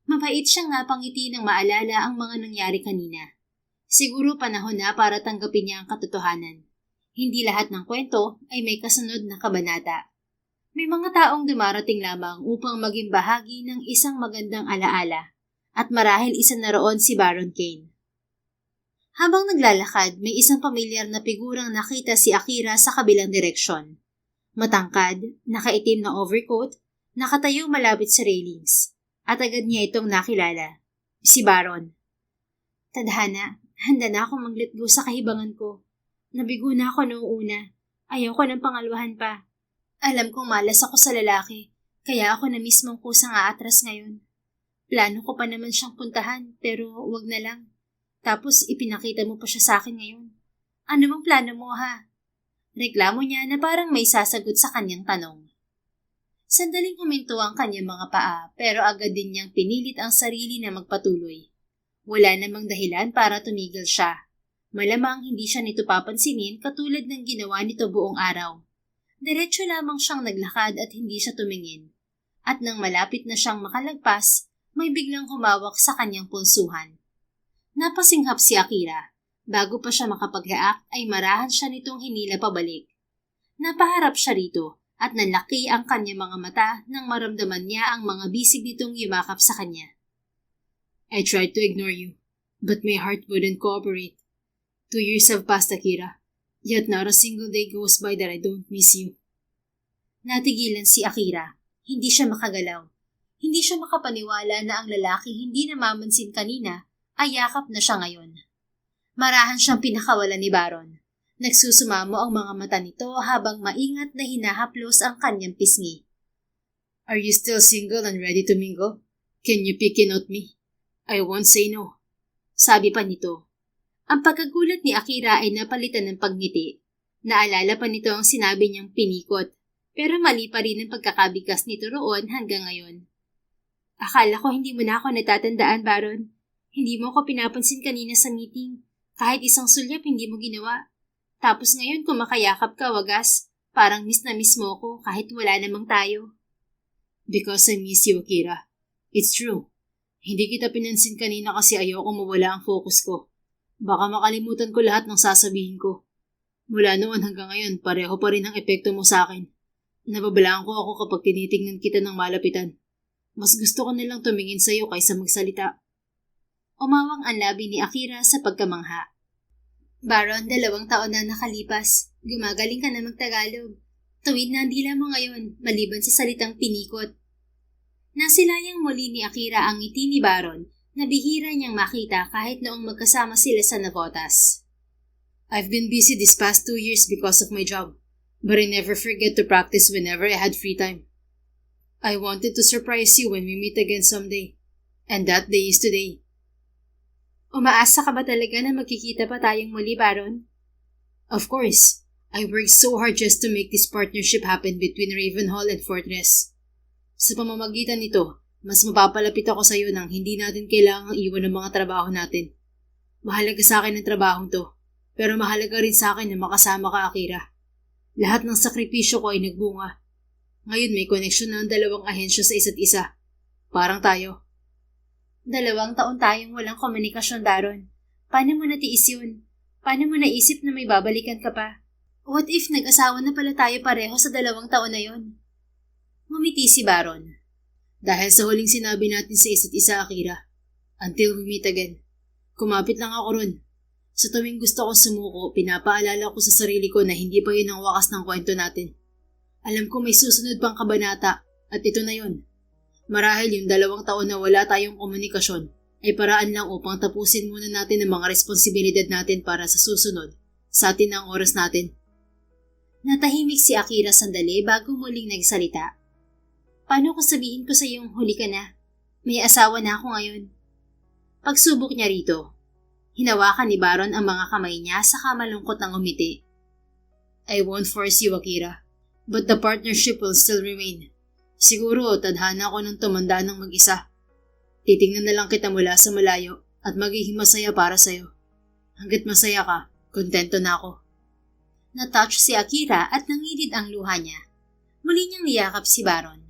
Mabait siyang napangiti nang maalala ang mga nangyari kanina. Siguro panahon na para tanggapin niya ang katotohanan. Hindi lahat ng kwento ay may kasunod na kabanata. May mga taong dumarating lamang upang maging bahagi ng isang magandang alaala, at marahil isa na roon si Baron Kane. Habang naglalakad, may isang pamilyar na figurang nakita si Akira sa kabilang direksyon. Matangkad, nakaitim na overcoat, nakatayo malapit sa railings, at agad niya itong nakilala. Si Baron. Tadhana, handa na akong mag-let-go sa kahibangan ko. Nabigo na ako noong una. Ayaw ko ng pangalawahan pa. Alam kong malas ako sa lalaki, kaya ako na mismong kusang aatras ngayon. Plano ko pa naman siyang puntahan, pero wag na lang. Tapos ipinakita mo pa siya sa akin ngayon. Ano bang plano mo ha? Reklamo niya na parang may sasagot sa kanyang tanong. Sandaling huminto ang kanyang mga paa pero agad din niyang pinilit ang sarili na magpatuloy. Wala namang dahilan para tumigil siya. Malamang hindi siya nito papansinin katulad ng ginawa nito buong araw. Diretso lamang siyang naglakad at hindi siya tumingin. At nang malapit na siyang makalagpas, may biglang humawak sa kanyang pulsuhan. Napasinghap si Akira. Bago pa siya makapag-react ay marahan siya nitong hinila pabalik. Napaharap siya rito at nanlaki ang kanyang mga mata nang maramdaman niya ang mga bisig nitong yumakap sa kanya. I tried to ignore you, but my heart wouldn't cooperate. 2 years have passed, Akira, yet not a single day goes by that I don't miss you. Natigilan si Akira. Hindi siya makagalaw. Hindi siya makapaniwala na ang lalaki hindi namamansin kanina ay yakap na siya ngayon. Marahan siyang pinakawalan ni Baron. Nagsusumamo ang mga mata nito habang maingat na hinahaplos ang kanyang pisngi. Are you still single and ready to mingle? Can you pick and out me? I won't say no. Sabi pa nito. Ang pagkagulat ni Akira ay napalitan ng pagngiti. Naalala pa nito ang sinabi niyang pinikot, pero mali pa rin ang pagkakabigas nito roon hanggang ngayon. Akala ko hindi mo na ako natatandaan, Baron. Hindi mo ako pinapansin kanina sa meeting. Kahit isang sulyap hindi mo ginawa. Tapos ngayon kumakayakap ka, wagas. Parang miss na miss mo ko kahit wala namang tayo. Because I miss you, Akira. It's true. Hindi kita pinansin kanina kasi ayoko mawala ang focus ko. Baka makalimutan ko lahat ng sasabihin ko. Mula noon hanggang ngayon, pareho pa rin ang epekto mo sa akin. Nababalaan ko ako kapag tinitingnan kita ng malapitan. Mas gusto ko nilang tumingin sa iyo kaysa magsalita. Umawang ang labi ni Akira sa pagkamangha. Baron, 2 taon na nakalipas. Gumagaling ka na magtagalog. Tuwid na ang dila mo ngayon, maliban sa salitang pinikot. Nasilayang muli ni Akira ang ngiti ni Baron na bihira niyang makita kahit noong magkasama sila sa Navotas. I've been busy these past 2 years because of my job, but I never forget to practice whenever I had free time. I wanted to surprise you when we meet again someday, and that day is today. Umaasa ka ba talaga na magkikita pa tayong muli, Baron? Of course. I worked so hard just to make this partnership happen between Ravenhall and Fortress. Sa pamamagitan nito, mas mapapalapit ako sa iyo nang hindi natin kailangang iwan ang mga trabaho natin. Mahalaga sa akin ang trabahong to, pero mahalaga rin sa akin na makasama ka, Akira. Lahat ng sakripisyo ko ay nagbunga. Ngayon may koneksyon na ang dalawang ahensya sa isa't isa. Parang tayo. 2 taon tayong walang komunikasyon, Baron. Paano mo natiis yun? Paano mo naisip na may babalikan ka pa? What if nag-asawa na pala tayo pareho sa 2 taon na yon? Ngumiti si Baron. Dahil sa huling sinabi natin sa isa't isa, Akira. Until we meet again. Kumapit lang ako ron. Sa tuwing gusto kong sumuko, pinapaalala ko sa sarili ko na hindi pa yun ang wakas ng kwento natin. Alam ko may susunod pang kabanata, at ito na yun. Marahil yung 2 taon na wala tayong komunikasyon ay paraan lang upang tapusin muna natin ang mga responsibilidad natin para sa susunod. Sa atin ang oras natin. Natahimik si Akira sandali bago muling nagsalita. Paano ko sabihin ko sa iyong huli ka na? May asawa na ako ngayon. Pagsubok niya rito, hinawakan ni Baron ang mga kamay niya saka malungkot ng umiti. I won't force you, Akira. But the partnership will still remain. Siguro, tadhana ko ng tumanda ng mag-isa. Titingnan na lang kita mula sa malayo at magiging masaya para sa'yo. Hanggat masaya ka, kontento na ako. Natouch si Akira at nangilid ang luha niya. Muli niyang niyakap si Baron.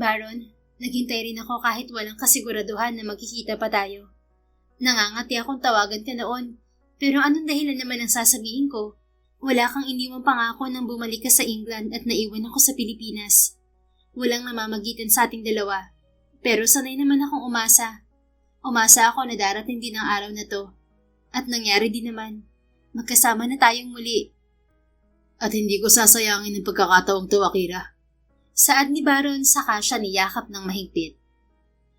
Baron, naghintay rin ako kahit walang kasiguraduhan na magkikita pa tayo. Nangangati akong tawagan ka noon, pero anong dahilan naman ang sasabihin ko? Wala kang iniwang pangako nang bumalik ka sa England at naiwan ako sa Pilipinas. Walang namamagitan sa ating dalawa, pero sanay naman akong umasa. Umasa ako na darating din ang araw na to. At nangyari din naman. Magkasama na tayong muli. At hindi ko sasayangin ang pagkakataong to, Akira. Saad ni Baron saka siya niyakap ng mahigpit.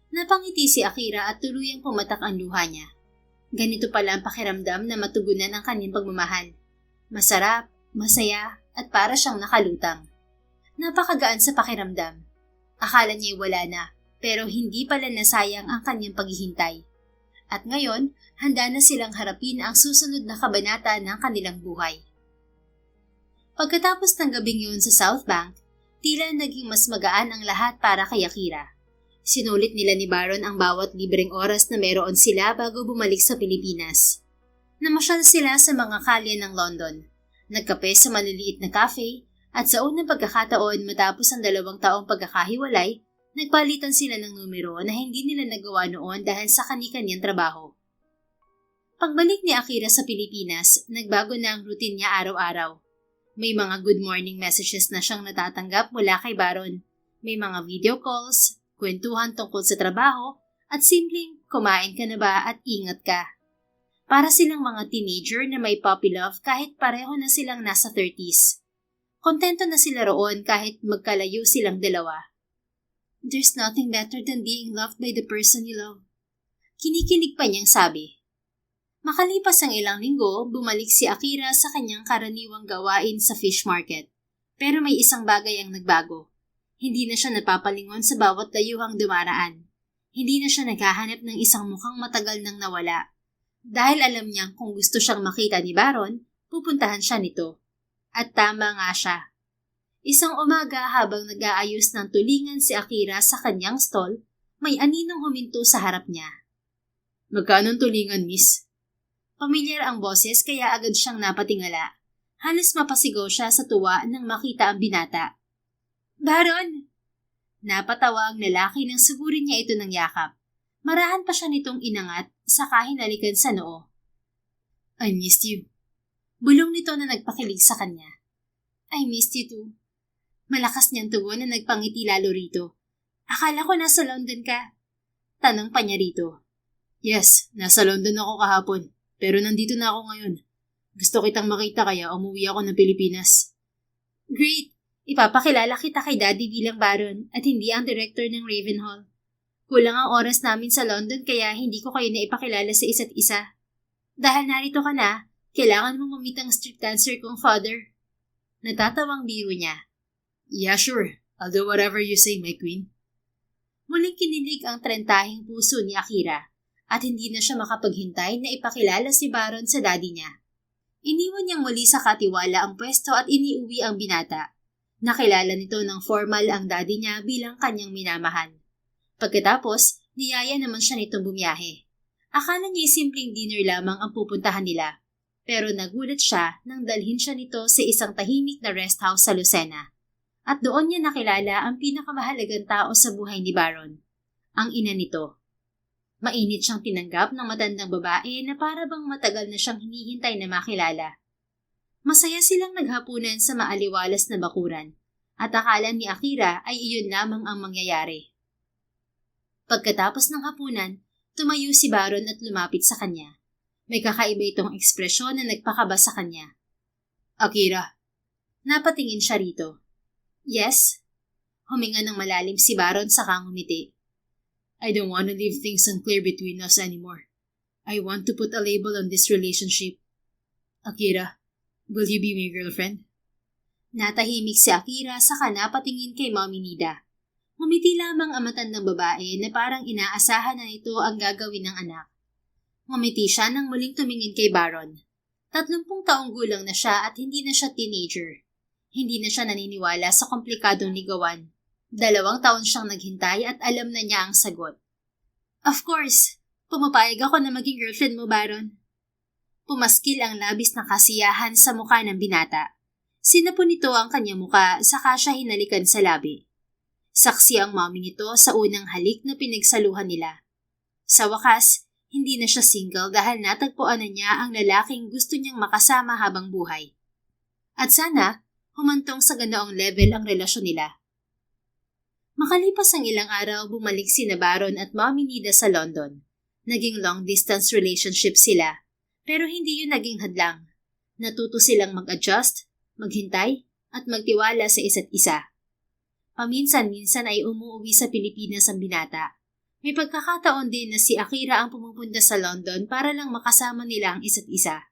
Napangiti si Akira at tuluyang pumatak ang luha niya. Ganito pala ang pakiramdam na matugunan ang kanyang pagmamahal. Masarap, masaya, at para siyang nakalutang. Napakagaan sa pakiramdam. Akala niya wala na, pero hindi pala nasayang ang kanyang paghihintay. At ngayon, handa na silang harapin ang susunod na kabanata ng kanilang buhay. Pagkatapos ng gabing yun sa South Bank, tila naging mas magaan ang lahat para kay Akira. Sinulit nila ni Baron ang bawat libreng oras na meron sila bago bumalik sa Pilipinas. Namasyal sila sa mga kalye ng London, nagkape sa maliliit na cafe, at sa unang pagkakataon matapos ang 2 taong pagkakahiwalay, nagpalitan sila ng numero na hindi nila nagawa noon dahil sa kani-kanyang trabaho. Pagbalik ni Akira sa Pilipinas, nagbago na ang routine niya araw-araw. May mga good morning messages na siyang natatanggap mula kay Baron. May mga video calls, kwentuhan tungkol sa trabaho, at simpleng kumain ka na ba at ingat ka. Para silang mga teenager na may puppy love kahit pareho na silang nasa 30s. Kontento na sila roon kahit magkalayo silang dalawa. There's nothing better than being loved by the person you love. Kinikilig pa niyang sabi. Makalipas ang ilang linggo, bumalik si Akira sa kanyang karaniwang gawain sa fish market. Pero may isang bagay ang nagbago. Hindi na siya napapalingon sa bawat dayuhang dumaraan. Hindi na siya naghahanap ng isang mukhang matagal nang nawala. Dahil alam niyang kung gusto siyang makita ni Baron, pupuntahan siya nito. At tama nga siya. Isang umaga habang nag-aayos ng tulingan si Akira sa kanyang stall, may aninong huminto sa harap niya. Magkano tulingan, miss? Pamilyar ang boses kaya agad siyang napatingala. Halos mapasigaw siya sa tuwa nang makita ang binata. Baron! Napatawa ang lalaki nang sugurin niya ito ng yakap. Marahan pa siya nitong inangat saka hinalikan sa noo. I missed you. Bulong nito na nagpakilig sa kanya. I missed you too. Malakas niyang tugon na nagpangiti lalo rito. Akala ko nasa London ka. Tanong pa niya rito. Yes, nasa London ako kahapon. Pero nandito na ako ngayon. Gusto kitang makita kaya umuwi ako ng Pilipinas. Great! Ipapakilala kita kay Daddy bilang Baron at hindi ang director ng Ravenhall. Kulang ang oras namin sa London kaya hindi ko kayo na ipakilala sa isa't isa. Dahil narito ka na, kailangan mong mamit ang strict answer kong father. Natatawang biro niya. Yeah, sure. I'll do whatever you say, my queen. Muling kinilig ang trentahing puso ni Akira at hindi na siya makapaghintay na ipakilala si Baron sa daddy niya. Iniwan niyang muli sa katiwala ang pwesto at iniuwi ang binata. Nakilala nito ng formal ang daddy niya bilang kanyang minamahal. Pagkatapos, niyaya naman siya nitong bumiyahe. Akala niya simpleng dinner lamang ang pupuntahan nila. Pero nagulat siya nang dalhin siya nito sa isang tahimik na rest house sa Lucena. At doon niya nakilala ang pinakamahalagang tao sa buhay ni Baron, ang ina nito. Mainit siyang tinanggap ng matandang babae na para bang matagal na siyang hinihintay na makilala. Masaya silang naghapunan sa maaliwalas na bakuran at akala ni Akira ay iyon lamang ang mangyayari. Pagkatapos ng hapunan, tumayo si Baron at lumapit sa kanya. May kakaiba itong ekspresyon na nagpakaba sa kanya. Akira. Napatingin siya rito. Yes? Huminga ng malalim si Baron saka ngumiti. I don't want to leave things unclear between us anymore. I want to put a label on this relationship. Akira, will you be my girlfriend? Natahimik si Akira saka napatingin kay Mommy Nida. Ngumiti lamang ang matandang babae na parang inaasahan na ito ang gagawin ng anak. Ngumiti siya nang muling tumingin kay Baron. 30 taong gulang na siya at hindi na siya teenager. Hindi na siya naniniwala sa komplikadong ligawan. 2 taon siyang naghintay at alam na niya ang sagot. Of course, pumapayag ako na maging girlfriend mo, Baron. Pumaskil ang labis na kasiyahan sa mukha ng binata. Sinapon nito ang kanyang muka saka siya hinalikan sa labi. Saksi ang mommy nito sa unang halik na pinagsaluhan nila. Sa wakas, hindi na siya single dahil natagpuan na niya ang lalaking gusto niyang makasama habang buhay. At sana, humantong sa ganoong level ang relasyon nila. Makalipas ang ilang araw, bumalik sina Baron at Mommy Nida sa London. Naging long-distance relationship sila, pero hindi yun naging hadlang. Natuto silang mag-adjust, maghintay, at magtiwala sa isa't isa. Paminsan-minsan ay umuwi sa Pilipinas ang binata. May pagkakataon din na si Akira ang pumupunta sa London para lang makasama nila ang isa't isa.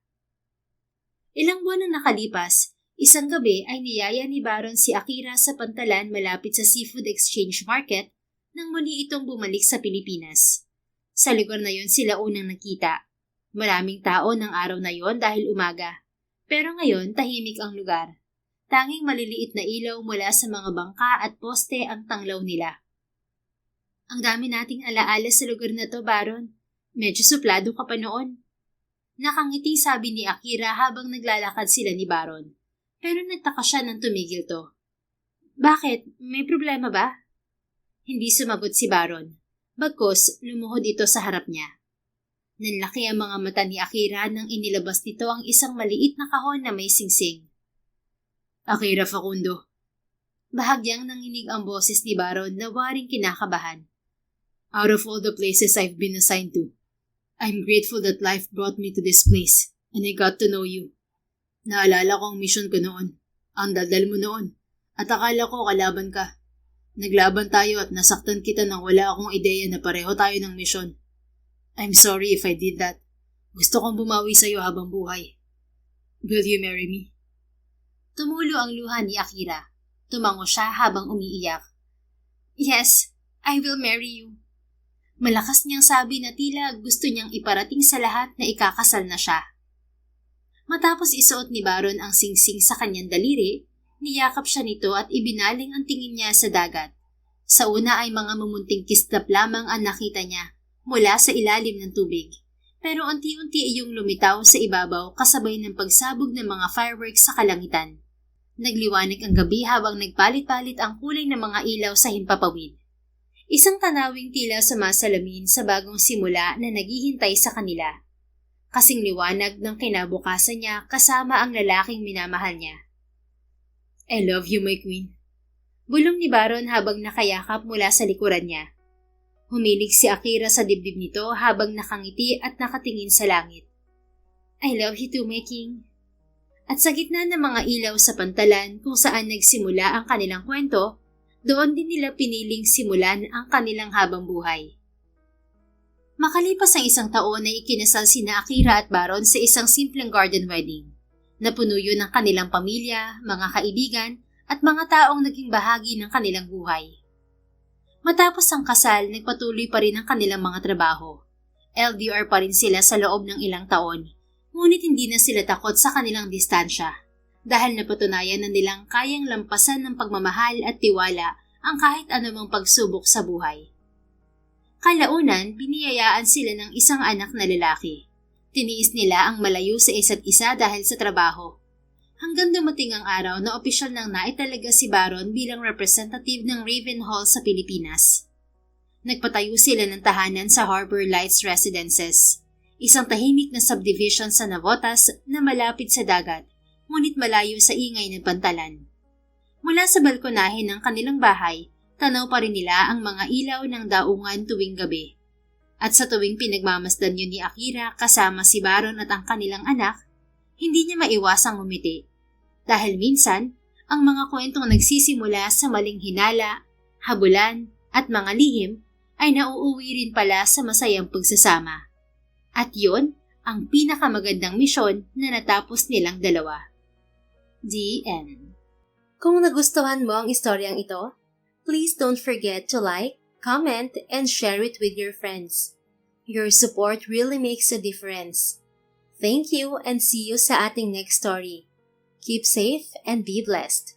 Ilang buwan na nakalipas, isang gabi ay niyaya ni Baron si Akira sa pantalan malapit sa Seafood Exchange Market nang muli itong bumalik sa Pilipinas. Sa lugar na yon sila unang nakita. Maraming tao ng araw na yon dahil umaga. Pero ngayon tahimik ang lugar. Tanging maliliit na ilaw mula sa mga bangka at poste ang tanglaw nila. Ang dami nating alaala sa lugar na to, Baron. Medyo suplado ka pa noon. Nakangiti sabi ni Akira habang naglalakad sila ni Baron. Pero nagtaka siya nang tumigil to. Bakit? May problema ba? Hindi sumagot si Baron. Bagkus, lumuhod ito sa harap niya. Nanlaki ang mga mata ni Akira nang inilabas nito ang isang maliit na kahon na may singsing. Akira Facundo. Bahagyang nanginig ang boses ni Baron na waring kinakabahan. Out of all the places I've been assigned to, I'm grateful that life brought me to this place and I got to know you. Naalala ko ang mission ko noon, ang daldal mo noon, at akala ko kalaban ka. Naglaban tayo at nasaktan kita nang wala akong ideya na pareho tayo ng mission. I'm sorry if I did that. Gusto kong bumawi sa iyo habang buhay. Will you marry me? Tumulo ang luha ni Akira. Tumango siya habang umiiyak. Yes, I will marry you. Malakas niyang sabi na tila gusto niyang iparating sa lahat na ikakasal na siya. Matapos isuot ni Baron ang singsing sa kanyang daliri, niyakap siya nito at ibinaling ang tingin niya sa dagat. Sa una ay mga mumunting kislap lamang ang nakita niya mula sa ilalim ng tubig. Pero unti-unti iyong lumitaw sa ibabaw kasabay ng pagsabog ng mga fireworks sa kalangitan. Nagliwanag ang gabi habang nagpalit-palit ang kulay ng mga ilaw sa himpapawid. Isang tanawing tila sumasalamin sa bagong simula na naghihintay sa kanila. Kasing liwanag ng kinabukasan niya kasama ang lalaking minamahal niya. I love you, my queen. Bulong ni Baron habang nakayakap mula sa likuran niya. Humilig si Akira sa dibdib nito habang nakangiti at nakatingin sa langit. I love you too, my king. At sa gitna ng mga ilaw sa pantalan kung saan nagsimula ang kanilang kwento, doon din nila piniling simulan ang kanilang habang buhay. Makalipas ang 1 taon na ikinasal sina Akira at Baron sa isang simpleng garden wedding. Napuno yun ng kanilang pamilya, mga kaibigan, at mga taong naging bahagi ng kanilang buhay. Matapos ang kasal, nagpatuloy pa rin ang kanilang mga trabaho. LDR pa rin sila sa loob ng ilang taon. Ngunit hindi na sila takot sa kanilang distansya dahil napatunayan na nilang kayang lampasan ng pagmamahal at tiwala ang kahit anumang pagsubok sa buhay. Kalaunan, biniyayaan sila ng isang anak na lalaki. Tiniis nila ang malayo sa isa't isa dahil sa trabaho. Hanggang dumating ang araw na opisyal nang naitalaga si Baron bilang representative ng Ravenhall sa Pilipinas. Nagpatayo sila ng tahanan sa Harbor Lights Residences, isang tahimik na subdivision sa Navotas na malapit sa dagat, ngunit malayo sa ingay ng pantalan. Mula sa balkonahe ng kanilang bahay, tanaw pa rin nila ang mga ilaw ng daungan tuwing gabi. At sa tuwing pinagmamasdan yun ni Akira kasama si Baron at ang kanilang anak, hindi niya maiwasang ngumiti. Dahil minsan, ang mga kwentong nagsisimula sa maling hinala, habulan, at mga lihim ay nauuwi rin pala sa masayang pagsasama. At yun ang pinakamagandang misyon na natapos nilang dalawa. The End. Kung nagustuhan mo ang istoryang ito, please don't forget to like, comment, and share it with your friends. Your support really makes a difference. Thank you and see you sa ating next story. Keep safe and be blessed.